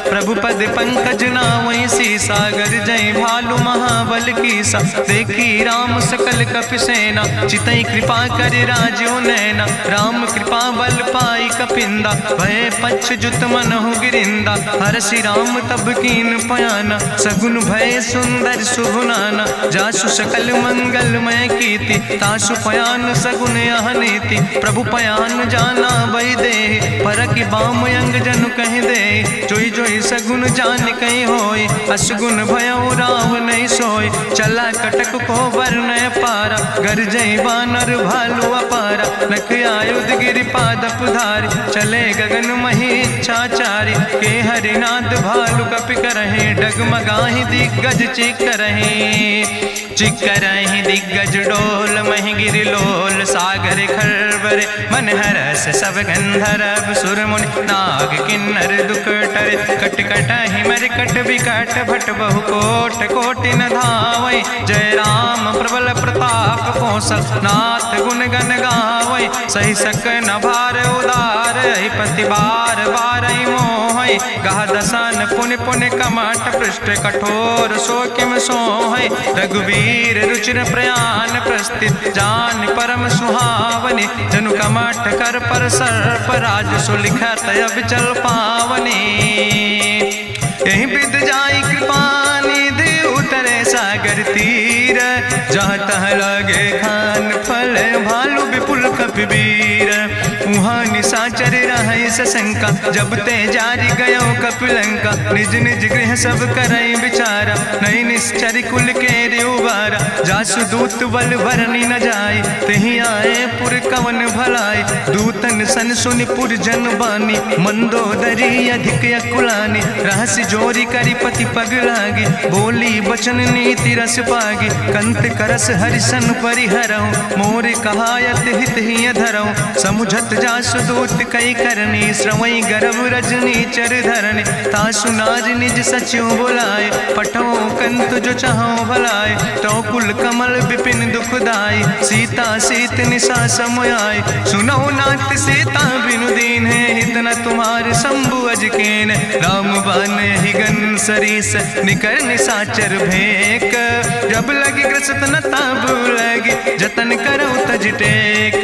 Speaker 1: प्रभु पद पंकज नावै सीसा, गर्जै भालु महाबल कीसा। देखी राम सकल कपि सेना, चितई कृपा कर राजो नैना। राम कृपा बल पाई कपिंदा, भय पक्ष जुत मनहु गिरिंदा। हरषि राम तब कीन पयाना, सगुन भय सुंदर शुभ नाना। जासु सकल मंगलमय कीर्ति, तासु पयान सगुन यह नीति। प्रभु पयान जाना बई दे, परकि बाम अंग जन कह दे। जोई जोई सगुन जान कहीं होय, असगुन भयउ राव नहीं सोय। चला कटक को वर्णय पारा, गर्जई बानर भालु अपारा। नख आयुध गिरि पादप धारी, चले गगन मही इच्छाचारी। के हरिनाद भालु कपि करहि, डगमगाहि दिग्गज चिकरहि। चिकरहि दिग्गज डोल, महि गिरि लोल। सागर खरबर मन हरस, सब गंधर्व सुर मुनि। नाग किन्नर दुख टरे, कट कटहि मरकट विकट। भट बहु कोट कोटि न धावै, जय राम प्रबल प्रताप कौशल। नाथ गुण गण गावै, सही सक न भार उदार। पति बार बार मोहै, गह दसन पुन पुन कमठ। पृष्ठ कठोर सो किम सोहै, रघुवीर रुचिर प्रयाण। प्रस्थित जान परम सुहावनी, जनु कमठ कर पर सर्प। राज सुलिखत अविचल पावनी, यही विद जाई कृपा निधि। उतरे सागर तीर, जहाँ तह लगे खान फल। भालु विपुल कपिवीर, उहाँ निशाचर रहै सशंका। जब ते जारी गयो कपिलंका, निज निज गृह सब करई विचारा। नहीं निश्चर कुल के उबारा, जासु दूत बल भरनी न जाय। तेहि आए पुर कवन भलाई, दूतन सन सुनि पुर जन बानी। मंदोदरी अधिक अकुलानी, रहस्य जोरी करी पति पग लागी। बोली बचन नीति रस पागी, कंत करस हरिसन परिहरऊँ। मोर कहायत हित ही धरऊँ, समुझत जासु दूत कई करनी। श्रवई गर्भ रजनी चर धरनी, तासु नार निज सचिव बुलाए। पठो कंत जो चाहो भलाए, तो कुल कमल विपिन दुखदाई। सीता सीत निशा समयाय, सुनो नाथ सीता बिनु दीन है। हित न तुम्हारे शंभु अजकेन, राम बान ही गन सरीस। निकर निशाचर भेक, जब लगी ग्रसत न ताब लगी। जतन करो तज टेक,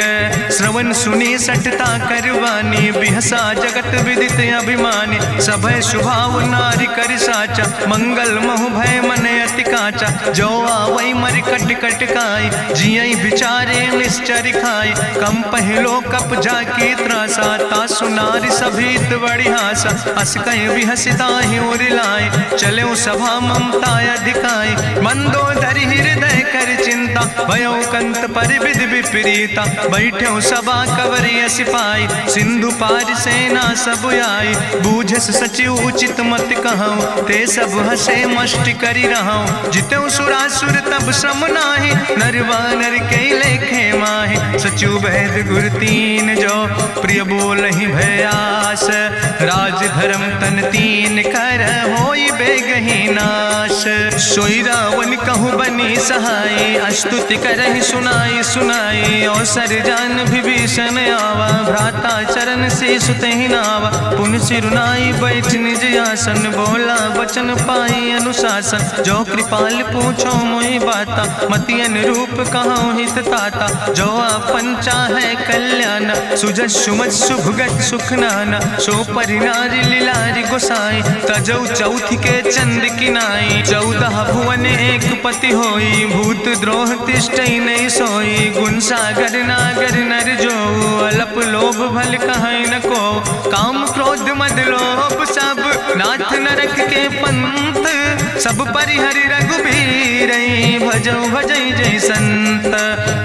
Speaker 1: श्रवण सुनी सटता करवानी। बिहसा जगत विदित अभिमानी, सभय स्वभाव नारी कर साचा। मंगल महु भय मन अति काचा, जो आवै मर कट कट खाई। जियई विचारे निश्चर खाई, कम पहलो कप जाकी त्रासा। तासु नारी सभीत बड़ी हासा, अस कह विहसिता ही उरिलाए। चलो सभा ममता अधिकाई, मंदोदरी हृदय कर चिंता। भयो कंत पर विध विपरीता, बैठो सभा कवरिय सिपाही। सिंधु पार सेना सब आई, बूझस सचिव उचित मत कहूँ। ते सब हसे मष्ट करी रहूँ, जितऊ सुरासुर तब श्रम नाही। नर वानर के लेखे माहि, सचिव भेद गुर तीन जो। प्रिय बोल ही भयास, राज धर्म तन तीन कर। होई बेगही नाश, सोई रावण कहूँ बनी सहाय। अस्तुति करहि सुनाई सुनाई, अवसर जान विभीषण आवा। भ्राता चरण से सुतहि नावा, पुन सिरुनाई बैठ निज आसन। बोला वचन पाई अनुशासन, जो कृपाल पूछो मोहि बाता। मति अनुरूप कहूँ हित ताता, जो आपन चाहे कल्याण। सुजस सुमत सुभगत सुख नाना, सो परिनारी लीलारी गोसाई। तजौ चौथ के चंद किनाई, 14 भुवन एक पति होई। भूत द्रोह तिष्ठई नहीं सोई, गुण सागर नागर नर जो। अलप लोभ भल कहीं न को, काम क्रोध मद लोभ सब। नाथ नरक के पंथ, सब परिहरि रघुबीर। भजो भजई जय संत,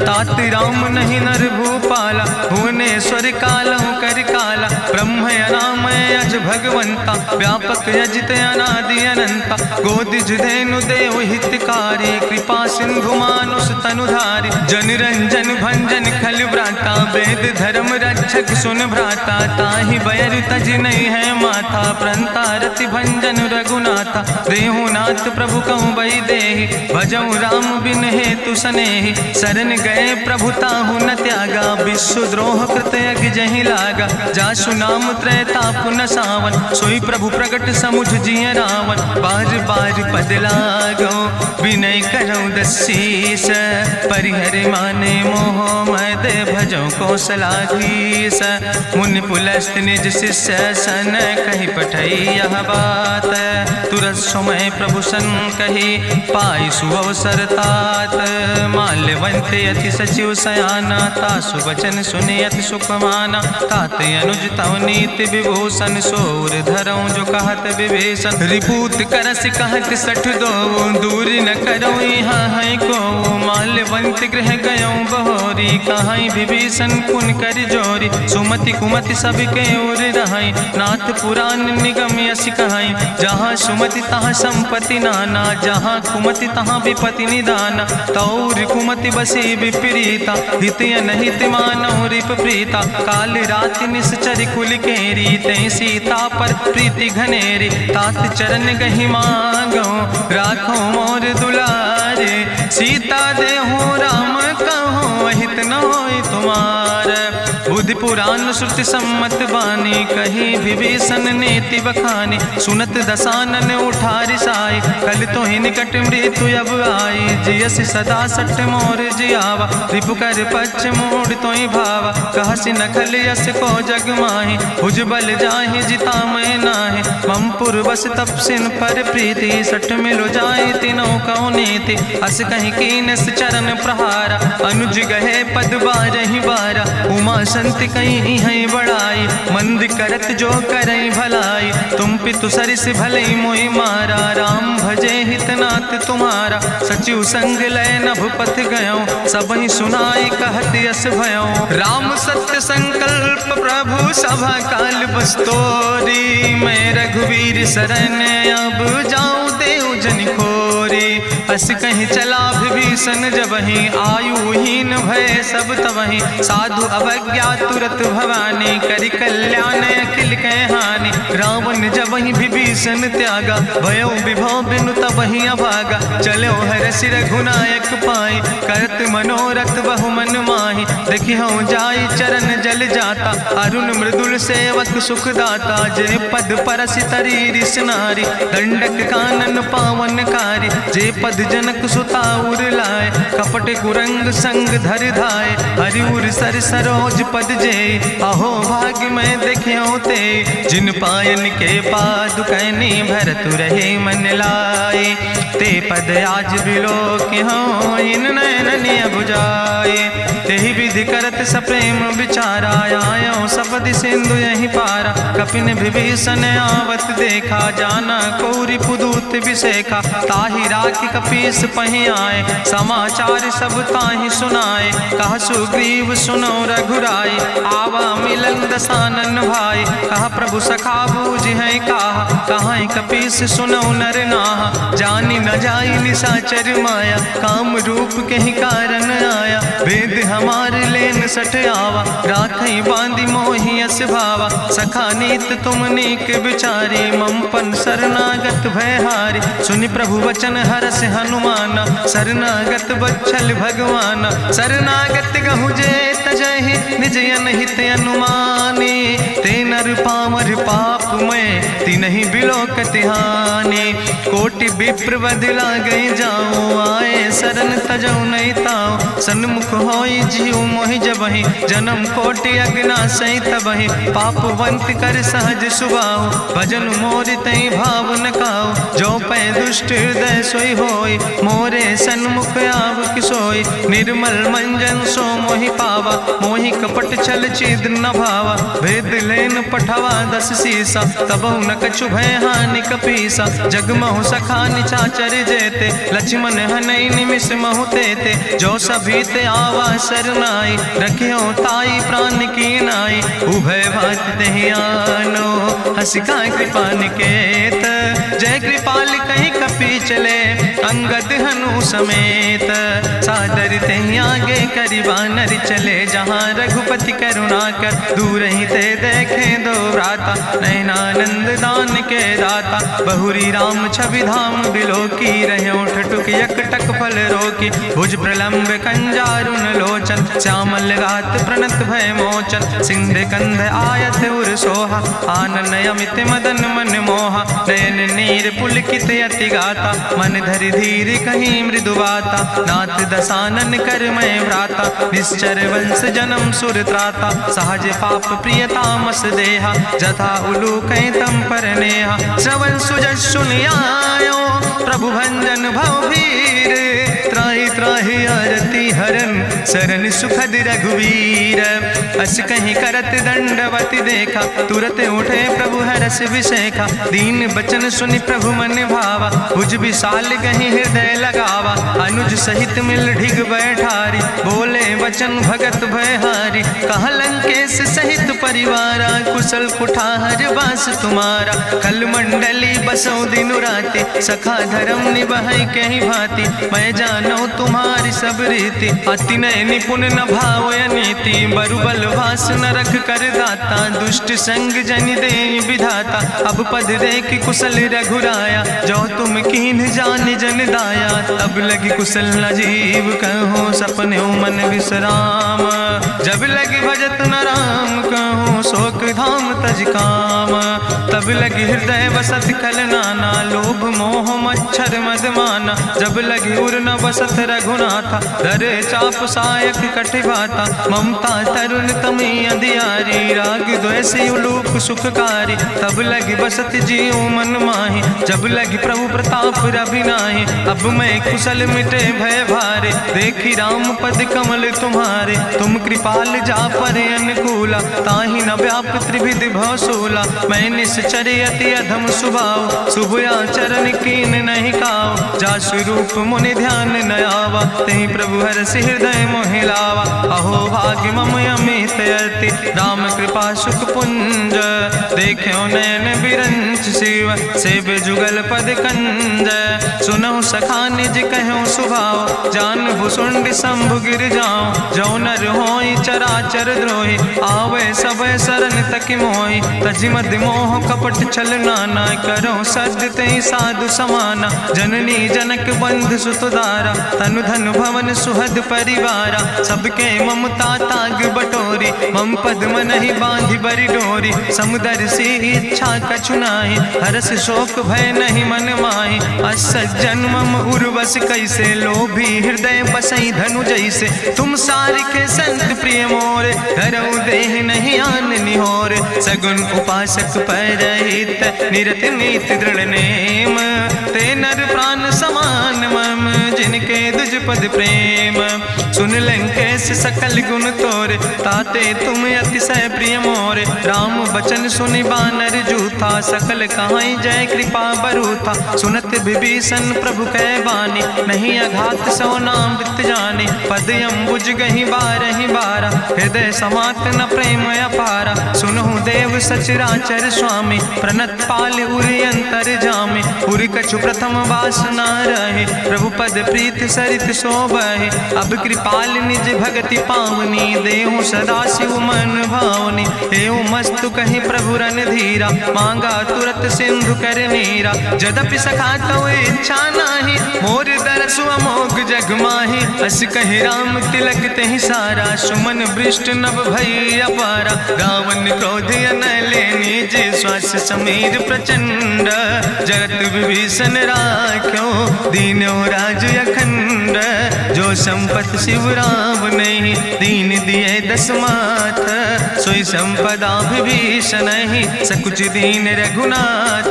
Speaker 1: तात राम नहीं नर भूपाला। भुवनेश्वर कालहु कर काला, ब्रह्म अनामय अज भगवंता। व्यापक अजित अनादि अनंता, गोदिज धेनु देव हितकारी। कृपा सिंधु मानुष तनुधारी, जन रंजन भंजन खल व्राता। वेद धर्म रक्षक सुन भ्राता, ताहि बैर तज नहीं है माथा। प्रंता रति भंजन रघुनाथा, देहु नाथ प्रभु कहूँ बई देहि। भजऊ राम बिन हेतु सनेहि, शरण गए प्रभु ताहु न त्यागा। विश्व द्रोह कृत यज्ञ जहि लागा, जासु नाम त्रैताप न सावन, सोई प्रभु प्रगट समुझ जिय रावण। बार बार पद लागो विनय करौ दसीस, परिहर माने मोह मद भजो कौशलाधीश। मुनि पुलस्त निज शिष्य सन कहि पठई यह बात, तुरत समय प्रभु सन कही पाई सुअवसर तात। माल्यवंत अति सचिव सयाना, तासु वचन सुने अति सुख माना। तात अनुज तव नीति विभूषण, सोर धरऊं जो कहत विभीषण। रिपूत करस कहत सठ दो, दूर न करऊं यहाँ है को। माल्यवंत गृह गयऊं बहोरी, कहाई विभीषण पुन कर जोरी। सुमति कुमति सबके ओर रहाई, नाथ पुराण निगम यश कहाई। जहाँ सुमति तहाँ संपत्ति नाना, जहाँ कुमति तहाँ विपत्ति निदाना। तौर कुमति बसी विपरीता, हित अनहित मानव रिप प्रीता। काल राति निश्चर कुल केरी, तै सीता पर प्रीति घनेरी। तात चरण गहि मांगो, राखो मोर दुलारे। सीता देहु राम कहो, अहित न होय तुम्हार। बुद्धि पुराण श्रुति सम्मत बानी, कही विभीषण नीति बखानी। सुनत दसानन उठारि साई, कल तो ही निकट मृत्यु अब आई। जियसि सदा सठ मोर जियावा, रिपु कर पक्ष मोड़ तो ही भावा। कहसि नखल यस को जग माहि, भुज बल जाहि जिता मैं नाहि। ममपुर बस तपसिन पर प्रीति, सठ मिलो जाए तीनों कौ नीति। अस कहीं कीनस चरण प्रहारा, अनुज गहे पद बारहि बारा। उमा संत कहीं है बड़ाई, मंद करत जो करई भलाई। तुम पितु सरिस भले मोहि मारा, राम भजे हितनाथ तुम्हारा। सचिव संग लय नभ पथ गयो, सबहि सुनाई कहत यस भयो। राम सत्य संकल्प प्रभु सभा काल बस्तोरी। मैं रघुवीर शरण अब जाऊं देव जन खोरी। अस कहीं चला विभीषण जबहि, आयुहीन भय सब तबहि। साधु अवज्ञा तुरत भवानी, करि कल्याण अखिल कै हानि। रावण जबहि विभीषण त्यागा, भयो विभव बिनु तबहि अभागा। चलो हरषि रघुनायक पाई, करत मनोरथ बहु मन माहि। देखिहु जाई चरण जल जाता, अरुण मृदुल सेवक सुख दाता। जे पद परसि तरी रिस नारी, दंडक कानन पावन कारी। जे पद जनक सुता उर लाए, कपट कुरंग संग धर धाय। हरिउर सर सरोज पद जे, अहो भाग्य मैं देखियो ते। जिन पायन के पादुकैनी, भरत रहे मन लाए। ते पद आज बिलोक हो, इन नयन बुझाए। तेहि विधि करत सप्रेम विचारा, आयो सपदि सिंधु यही पारा। कपिन विभीषण आवत देखा, जाना कौरि पुदूत विशेखा। ताहि राखि कपीस पहि आए, समाचार सब ताहि सुनाए। कहा सुग्रीव सुनो रघुराई, आवा मिलन दसानन भाई। कहा प्रभु सखा बूझ है कहा, कहाँ कपीस सुनो नर नाहा। जानी न जाई निशाचर माया, काम रूप के ही कारण आया। वेद हमार लेन सठ आवा, राखई बांधी मोहि अस भावा। सखा नीत तुम नीक विचारी, ममपन शरणागत भयहारी। सुनि प्रभु वचन हरस हनुमाना, शरणागत बच्छल भगवाना। शरणागत गहु जे तजहि, निज अनहित अनुमानी। ते नर पामर पाप में, तिनहि बिलोकत हानि। कोटि विप्र बदला गई जाऊं, आए शरण तजौ नहीं ताऊं। सन्मुख होई जीव मोहि जबहि, जन्म कोटि अग्ना सही तबहि। पापवंत कर सहज सुभाऊ, भजन मोरि तई भाव न काऊ। जो पै दुष्ट हृदय सोई होई, मोरे सन्मुख आव किसोई। निर्मल मंजन सो मोहि पावा, मोहि कपट छल छिद्र न भावा। भेद लेन पठवा दस सीसा, तबहु न कछु भय हानि कपीसा। जगमहु सखा निचाचर जेते, लक्ष्मण हनई निमिष महु तेते। जो सभी ते आवा सरनाई, रखियो ताई प्राण की नाई। उभय भात तेहि आनो, हसिका कृपा निकेत। जय कृपाल कहीं कपी चले, अंगद हनु प्रभु समेत। सादर ते आगे करी बानर चले, जहाँ रघुपति करुणा कर दूर ही ते देखे दो व्राता। नयनानंद दान के दाता, बहुरी राम छवि धाम बिलो की रहे ठटुक यकटक फल रोकी। भुज प्रलंब कंजारुन लोचन, श्यामल गात प्रणत भय मोचन। सिंध कंध आयत उर सोहा, आनन अमित मदन मन मोहा। नयन नीर पुलकित अति गाता, मन धरि धीर कहीं मृदु बाता। नाथ दसानन कर मैं व्राता, निश्चर वंश जन्म सुर त्राता। सहज पाप प्रियतामस देहा, जथा उलूक तम पर नेहा। श्रवण सुजस सुनियायो, प्रभु भंजन भव भीर। त्राहि त्राहि आरती हरन, शरण सुखद रघुवीर। अस कहीं करत दंडवत देखा, तुरत उठे प्रभु हरस विशेखा। दीन बचन सुनि प्रभु मन भावा, भुज विशाल कहीं हृदय लगावा। अनुज सहित मिल ढिग बैठारी, बोले वचन भगत भयहारी। कहाँ लंकेश सहित परिवारा, कुशल कुठार बास तुम्हारा। कल मंडली बसो दिनु राति, सखा धर्म निभाई कहीं भांति। मैं जानो तुम्हारी सब रीति, अति नय निपुण न भाव नीति। बरुबल वास न रख कर दाता, दुष्ट संग जन दे विधाता। अब पद देख कुशल रघुराया, जो तुम कीन जान जन दाया। तब लगी कुशल न जीव कहो, सपने मन विश्राम। जब लगी भजत न राम कहो, शोक धाम तज काम। तब लगी हृदय बसत खल नाना, लोभ मोह मच्छर मद माना। जब लगी उर न बसत रघुनाथा, धरे चाप सायक कटिभाता। ममता तरुण तमी अंधियारी, राग द्वेषी उलूक सुखकारी। तब लगी बसत जीव मन माही, जब लगी प्रभु प्रताप रवि नाही। अब मैं कुशल मिटे भय भारे, देखी राम पद कमल तुम्हारे। तुम कृपाल जा पर अनुकूला, ताहि न व्याप त्रिविध भवसूला। मैं निश्चर अति अधम स्वभाव, शुभ आचरण कीन नहीं काव। जा स्वरूप मुनि ध्यान न आवा, तेहि प्रभु हरषि हृदय मोहि लावा। अहो भाग्य मम अमित अति, राम कृपा सुख पुंज। देखो नयन बिरंच शिव, सेव जुगल पद कंज। सुनहु सखा निज कहूँ सुभाव, जान भुसुंड शंभु गिर जाऊं। जो नर होई चराचर द्रोही, आवे सब शरण तक मोहि। तज मद मोह कपट छल नाना, करो सद्य तेहि साधु समाना। जननी जनक बंधु सुतदारा, तनु धन भवन सुहद परिवारा। सबके ममता ताग बटोरी, मम पद मन ही बांधि बरी डोरी। समुदर सी इच्छा कछु नाही, हरस शोक भय नहीं मन माही। असज्जन मम उर्वश कैसे, लोभी हृदय बसई धनु जैसे। तुम सारिके संत प्रिय मोरे, धरऊ देह नहीं आन निहोर। सगुन उपासक परहित, निरत नीति दृढ़ नेम। ते नर प्राण समान मम, जिनके दुज पद प्रेम। सुन लंकेश सकल गुण तोरे, ताते तुम अतिशय प्रिय मोरे। राम बचन सुनि बानर जूथा, सकल कहाई जय कृपा बरूथा। सुनत विभीषण प्रभु कै बानी, नहीं अघात सो नाम वृत जानी। पद अम्बुज गहि बारहि बारा, हृदय समात न प्रेम अपारा। सुनहु देव सचराचर स्वामी, प्रणत पाल उरि अंतर जामी। उरि कछु प्रथम वासना रहे, प्रभु पद प्रीत सरित शोभहि। अब कृपाल निज भगति पावनी, देहु सदा शिव मन भावनी। एवं मस्तु कहि प्रभु रन धीरा, मांगा तुरत सिंधु कर नीरा। जदपि सखा तो इच्छा नाही, मोर दरसु अमोघ जग माही। अस कहि राम तिलक तेहि सारा, सुमन वृष्ट नभ भई अपारा। रावण क्रोध अनले निज, श्वास समीर प्रचंड। जगत विभीषण राख्यो, दीनो राज अखंड। जो संपत शिव राम नहीं, दीन दिए दस माथ। सोई संपदा विभीषण ही, सकुच दीन रघुनाथ।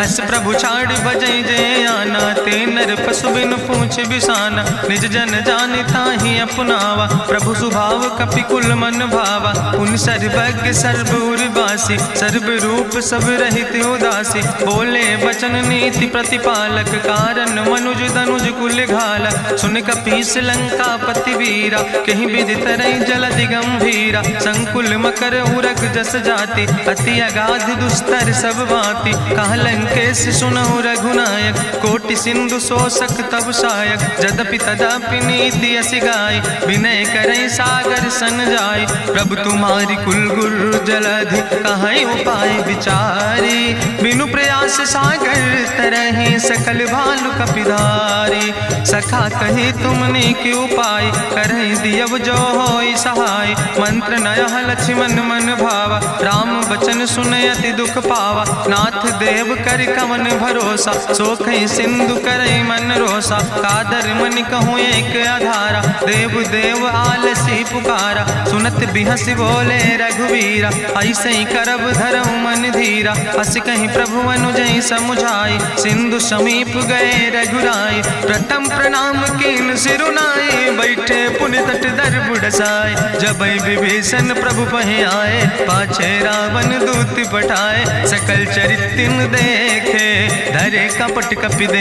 Speaker 1: अस प्रभु छाड़ बजै जय आना, ते नर पशु बिन पूछ बिसाना। निज जन जानि ताहि अपनावा, प्रभु स्वभाव कपि कुल मन भावा। पुन सर्वज्ञ सर्व उर्वासी, सर्व रूप सब रहित उदासी। बोले वचन नीति प्रतिपालक, कारण मनुज दनुज कुल घाला। सुन कपीस लंका पति वीरा, कहीं विधि तरई जलधि गंभीरा। संकुल मकर उरग जस जाति, अति अगाध दुस्तर सब भांति। कहा लंकेश सुनहु रघुनायक, कोटि सिंधु सिंधु शोषक तब सायक, जदपि तदपि नीति असि गाय, विनय करई सागर सन जाय। प्रभु तुम्हारी कुल गुरु जलधि, कहीं उपाय विचारी, बिनु प्रयास सागर तरहि, सकल भालु कपिधारी। सखा कही तुमने के उपाय, करहि दियव जो होई सहाय। मंत्र नयह लक्ष्मण मन भावा, राम बचन सुनय अति दुख पावा। नाथ देव कर कवन भरोसा, सोखई सिंधु करई मन रोसा। कादर मन कहूँ एक आधारा, देव देव आलसी पुकारा। सुनत बिहस बोले रघुवीरा, ऐसे ही करब धरऊ मन धीरा। हस कहीं प्रभु अनुजय समुझाई, सिंधु समीप गए रघुराई। प्रथम प्रणाम कीन सिरुनाई, बैठे पुनि तट दर बुढ़साए। जब विभीषण प्रभु पहे आए, पाछे रावण दूत पठाए। सकल चरित्र देखे, धरे कपट कपि दे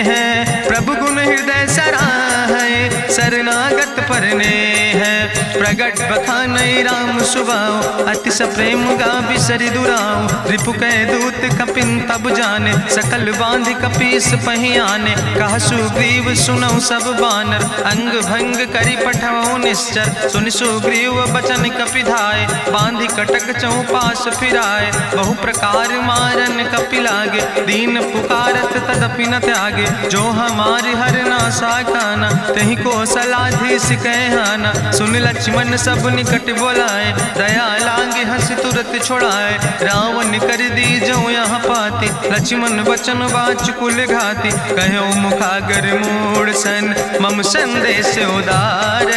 Speaker 1: है। प्रभु गुण हृदय सराहै, शरणागत परने है। प्रगट बखानई राम सुभाऊ, अति सप्रेम गा बिसरि दुराऊ। रिपु कै दूत कपिन तब जाने, सकल बांध कपीस पहि आने। कह सुग्रीव सुनऊ सब बानर, अंग भंग करि पठऊ निश्चर। सुनि सुग्रीव बचन कपिधाय, बांधि कटक चौपास फिराए। बहु प्रकार मारन कपि लागे, दीन पुकारत तदपि न त्यागे। जो हमारि हर ना साकाना, तहि को सलाधीस कहना। सुन लक्ष्मण सब निकट बोलाए, दया लागे हंस तुरत छोड़ाए। रावण कर दी जो यहाँ पाती, लक्ष्मण बचन बाच कुल घाती। कहो मुखागर मूड सन, मम संदेश उदार।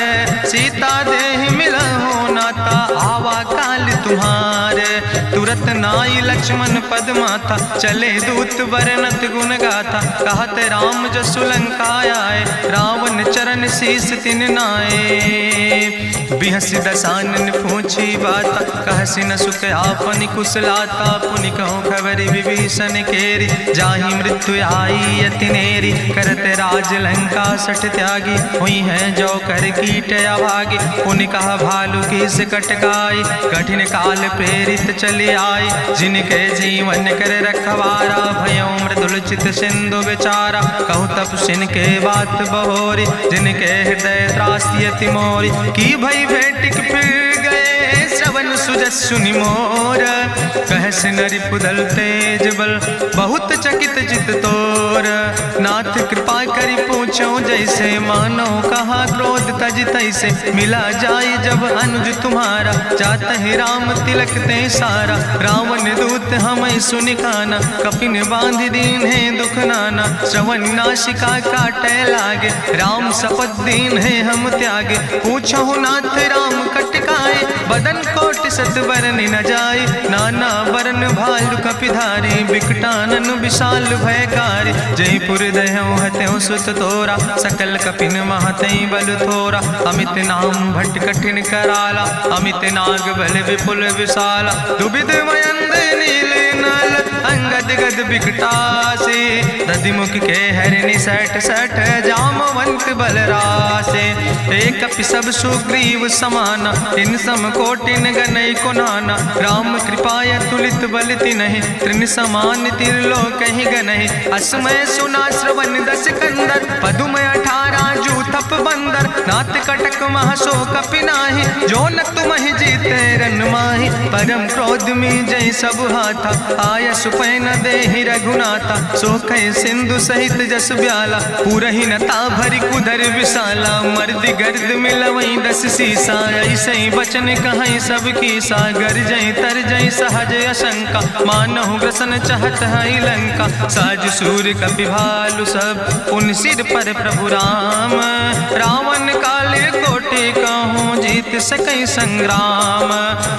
Speaker 1: सीता देह मिला हो नाता, आवा काल तुम्हारे। तुरत नाई लक्ष्मण पद माथा, चले दूत वर्णत गुण गाथा। कहत राम जसु लंका आए, रावण चरण शीस तिन नाए। बिहस दसानन पूछी बाता, कहसि न सुख आपन कुशलाता। पुनि कहूँ खबर विभीषण केरी, जाहि मृत्यु आई अति नेरी। करत राज लंका सठ त्यागी, हुई है जो कर कीट अभागी। पुनि कहा भालू की से कटकाई, कठिन काल प्रेरित चली आई। जिनके जीवन कर रखवारा, भयो मृदुल चित सिंधु विचारा। कहूँ तप सिन के बात बहोरी, जिनके हृदय त्रासी अति मोरी। की भई भेटिक फिर गए, श्रवण सुजस सुनि मोर। कहस नरि पुदल तेज बल, बहुत चकित चित तोर। नाथ कृपा करि पूछो जैसे, मानो कहा क्रोध तज तैसे। मिला जाय जब अनुज तुम्हारा, जात है राम तिलक ते सारा। रावण दूत हमें सुनि काना, कपिन बांध दीन है दुख नाना। श्रवण नाशिका काटे लागे, राम शपथ दीन है हम त्यागे। पूछो नाथ राम कटकाए, बदन कोटि सत बरन न जाए। नाना बरन भालु कपिधारी, बिकटानन विशाल भयकारी। जयपुर दह्यों हत्यों सुत तोरा, सकल कपिन महतई बल थोरा। अमित नाम भट्ट कठिन कराला, अमित नाग बल विपुल विशाला। दुबिध मयंद नील नल, अंगद गद बिकटासे। दधिमुख के हरिणि सठ सठ, जामवंत बलरासे। एक कपि सब सुग्रीव समाना, इन सम कोटिन गनई को नाना। राम कृपाय तुलित बल तिन्हि, त्रिन समान तिरलोक ही गनहि। असमय सुना श्रवण दस कंदर, पदुम 18 जूथप बंदर। नाथ कटक महसो कपि नाही, जो न तुमहि जीते रन माही। परम क्रोध में जय सब हाथा, आय सुपै न देहि रघुनाथा। सोखै सिंधु सहित जस ब्याला, पूरहि न ता भरि कुधर विशाला। मर्द गर्द मिलवई 10 सीसा, ऐसे बचन कहई सब की सागर। जय तर जय सहज अशंका, मानहु ग्रसन चाहत है लंका। साज सूर कपि भालु सब, पुन सिर पर प्रभु राम। रावण काले कोटि कहूँ, जीत सकई संग्राम।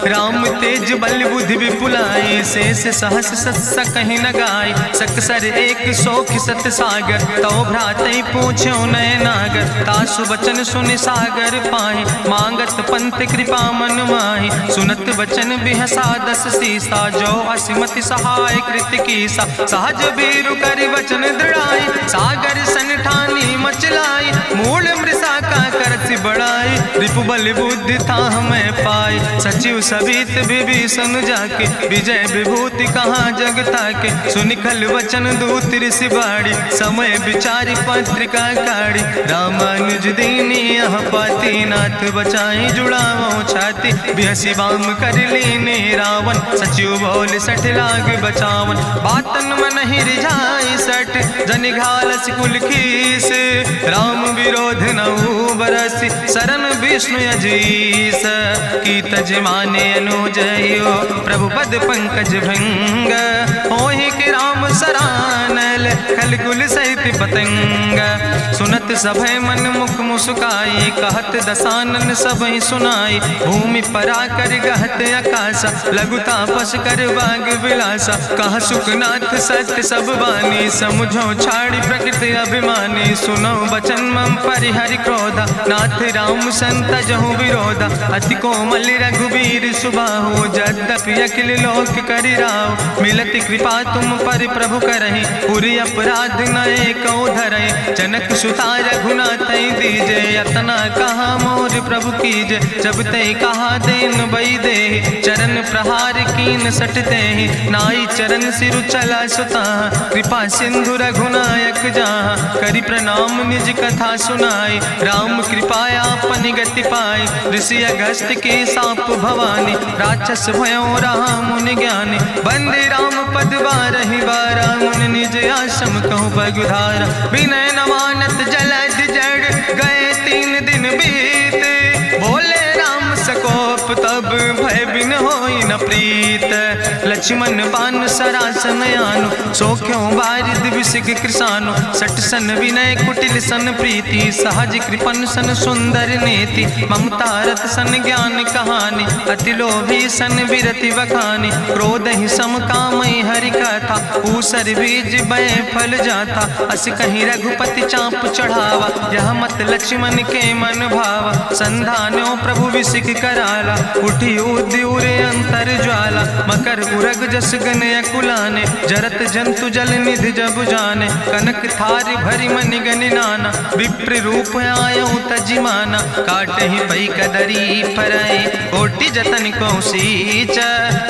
Speaker 1: राम तेज बल बुद्धि विपुलाई, शेष सहस सत्स कहीं न गाय। सकसर 100 सत सागर, तो भ्रातई पूछो नय नागर। तासु बचन सुनि सागर पाहि, मांगत पंथ कृपा मन माहि। सुनत बचन बिहसा 10 सीसा, जो असिमति सहाय कृत कीसा। सहज बीरु करि वचन दृढ़ाई, सागर सन ठानी मचलाई। मूल मृषा का करसि बड़ाई, रिपु बल बुद्धि था हमें पाई। सचिव सबित विभीषण जाके विजय विभूति कहाँ जग ताके। सुनि खल वचन दूत ऋषि बाड़ी समय विचारी पत्रिका काढ़ी। रामानुज दीनी यह पाती नाथ बचाई जुड़ावो छाती। बिहसी बाम कर लीने रावण सचिव बोल सठ लाग बचावन। बातन मन ही रिझाई सठ जनि घालस कुल खीस। राम विरोध नऊ बरसी शरण विष्णु अजीस। की तज माने अनुजयो प्रभु पद पंकज भंग। होहि के राम सरानल खल कुल सहित पतंग। सुनत सभय मन मुख मुस्काई कहत दसानन सबहि सुनाई। भूमि परा कर गहत आकाशा लघु तापस कर बाग विलासा। कहा सुखनाथ सत्य सब बानी समुझो छाड़ी प्रकृति अभिमानी। सुनो बचन मम परिहरि क्रोधा नाथ राम संत जहु विरोधा। अति कोमल रघुबीर सुबाहु यद्यपि अखिल लोक करि राव। मिलति कृपा तुम पर प्रभु करहि पुरि अपराध नए कौ धरहि। जनक सुता रघुनाथ दीजे यतना कहा मोर प्रभु कीजे। जब ते कहा देन बई दे चरण प्रहार कीन सटते ही। नाई चरण सिरु चला सुता कृपा सिंधु रघुनायक जहाँ। करि प्रणाम निज कथा सुनाई राम कृपाया अपनी गति पाई। ऋषि अगस्त के साप भवानी राक्षस भयो रहा मुनि ज्ञानी। बंदे राम पद बारहि बारा मुनि निज आश्रम कहु पगुधारा। विनय न मानत जलद जड़ गए 3 दिन बीते। बोले राम सकोप तब भय बिन होई न प्रीत। लक्ष्मण बान सरासन आनु सोख्यो बारिद विसिक कृसानु। सठ सन विनय कुटिल सन प्रीति सहज कृपन सन सुंदर नेति। ममता रत सन ज्ञान कहानी अति लोभी सन विरति बखानी। क्रोध ही सम कामई हरि कथा ऊसर बीज बय फल जाता। अस कहीं रघुपति चाप चढ़ावा यह मत लक्ष्मण के मन भावा। संधान्यो प्रभु विसिक कराला उठी उद्यूरे अंतर ज्वाला। मकर उरग जस गन अकुलाने जरत जंतु जल निधि जब जाने। कनक थारी भरी मनि गनि नाना विप्र रूप आयो तजिमाना। काटे ही पई कदरी फरई कोटि जतन को सींच।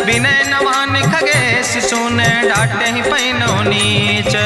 Speaker 1: विनय नवान खगेश सुने डाटे ही पैनो नीच।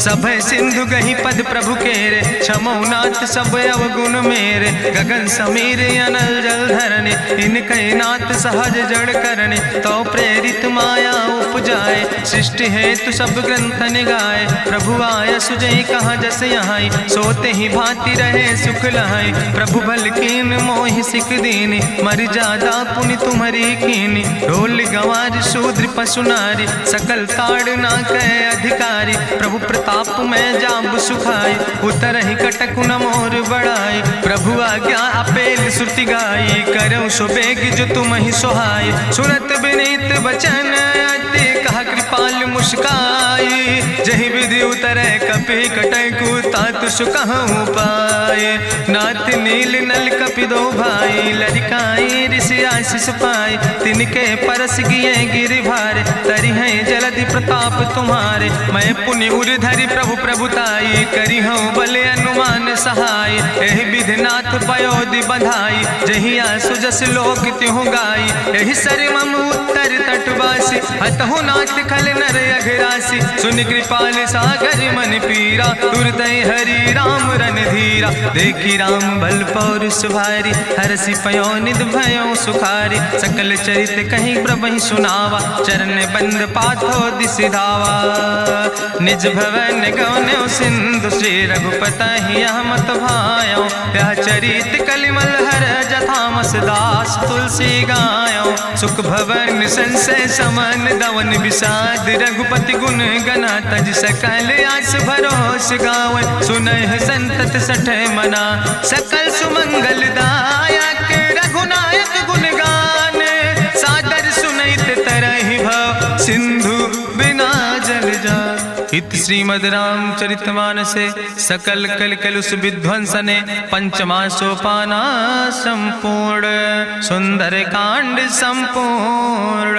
Speaker 1: सब सिंधु गही पद प्रभु केरे क्षमो नाथ सब अवगुण मेरे। गगन समीर अनल जल धरने इनके नाथ सहज जड़ करने। तो प्रेरित माया उपजाए सृष्टि हेतु सब ग्रंथ निगाए। प्रभु आय सुजई कहाँ जस यहाँ सोते ही भांति रहे सुख लहाई। प्रभु भल कीन मोहि सिख दीनी मर जादा पुनि तुम्हारी कीनी। ढोल गंवार शूद्र पशु नारी सकल ताड़ ना कहे अधिकारी। प्रभु प्रताप में जाब सुखाई उतर ही कटक न मोर बढ़ाई। प्रभु आज्ञा अपेल श्रुति गाई करऊँ सुबेग जो तुम ही सोहाई। सुनत विनीत बचन अति कहा कृपाल मुस्काई। जही विधि उतरे कपि कटकु तात सुकहु पाए। नाथ नील नल कपि दो भाई लड़काई ऋषि आशीष पाए। तिनके परस गिए गिरि भारे तरि है जलधि प्रताप तुम्हारे। मैं पुनि उर धरि प्रभु प्रभुताई करी हूँ बल अनुमान सहाय। एहि विधिनाथ पयोधि बधाई जहिया सुजस लोक त्यों गाई। एहि सर मम उत्तर तटवासी हतहु नाथ खल नर अघरासी। सुन कृपाल सागर मन पीरा तुरत हरि राम रन धीरा। देखी राम बल पौरुष भारी हरसि पयो निध भयो सुखारी। सकल चरित कहीं प्रभु सुनावा चरण बंद पाथो दिसि धावा। निज भवन गौन्यो सिंधु श्री रघुपति यह मत भायो। यह चरित कलिमल हर जथामस दास तुलसी गायो। सुख भवन संशय समन दवन विषाद रघुपति गुण गना तज सकल आस भरोस गावे। सुनहि संतत सठ मना सकल सुमंगल दायक। रघुनायक गुण गान सादर सुनैत तरहि भव सिंधु बिना जल जा। इत श्रीमद् रामचरितमानसे सकल कल कलुष विध्वंसने पंचमा सोपाना संपूर्ण सुंदर कांड संपूर्ण।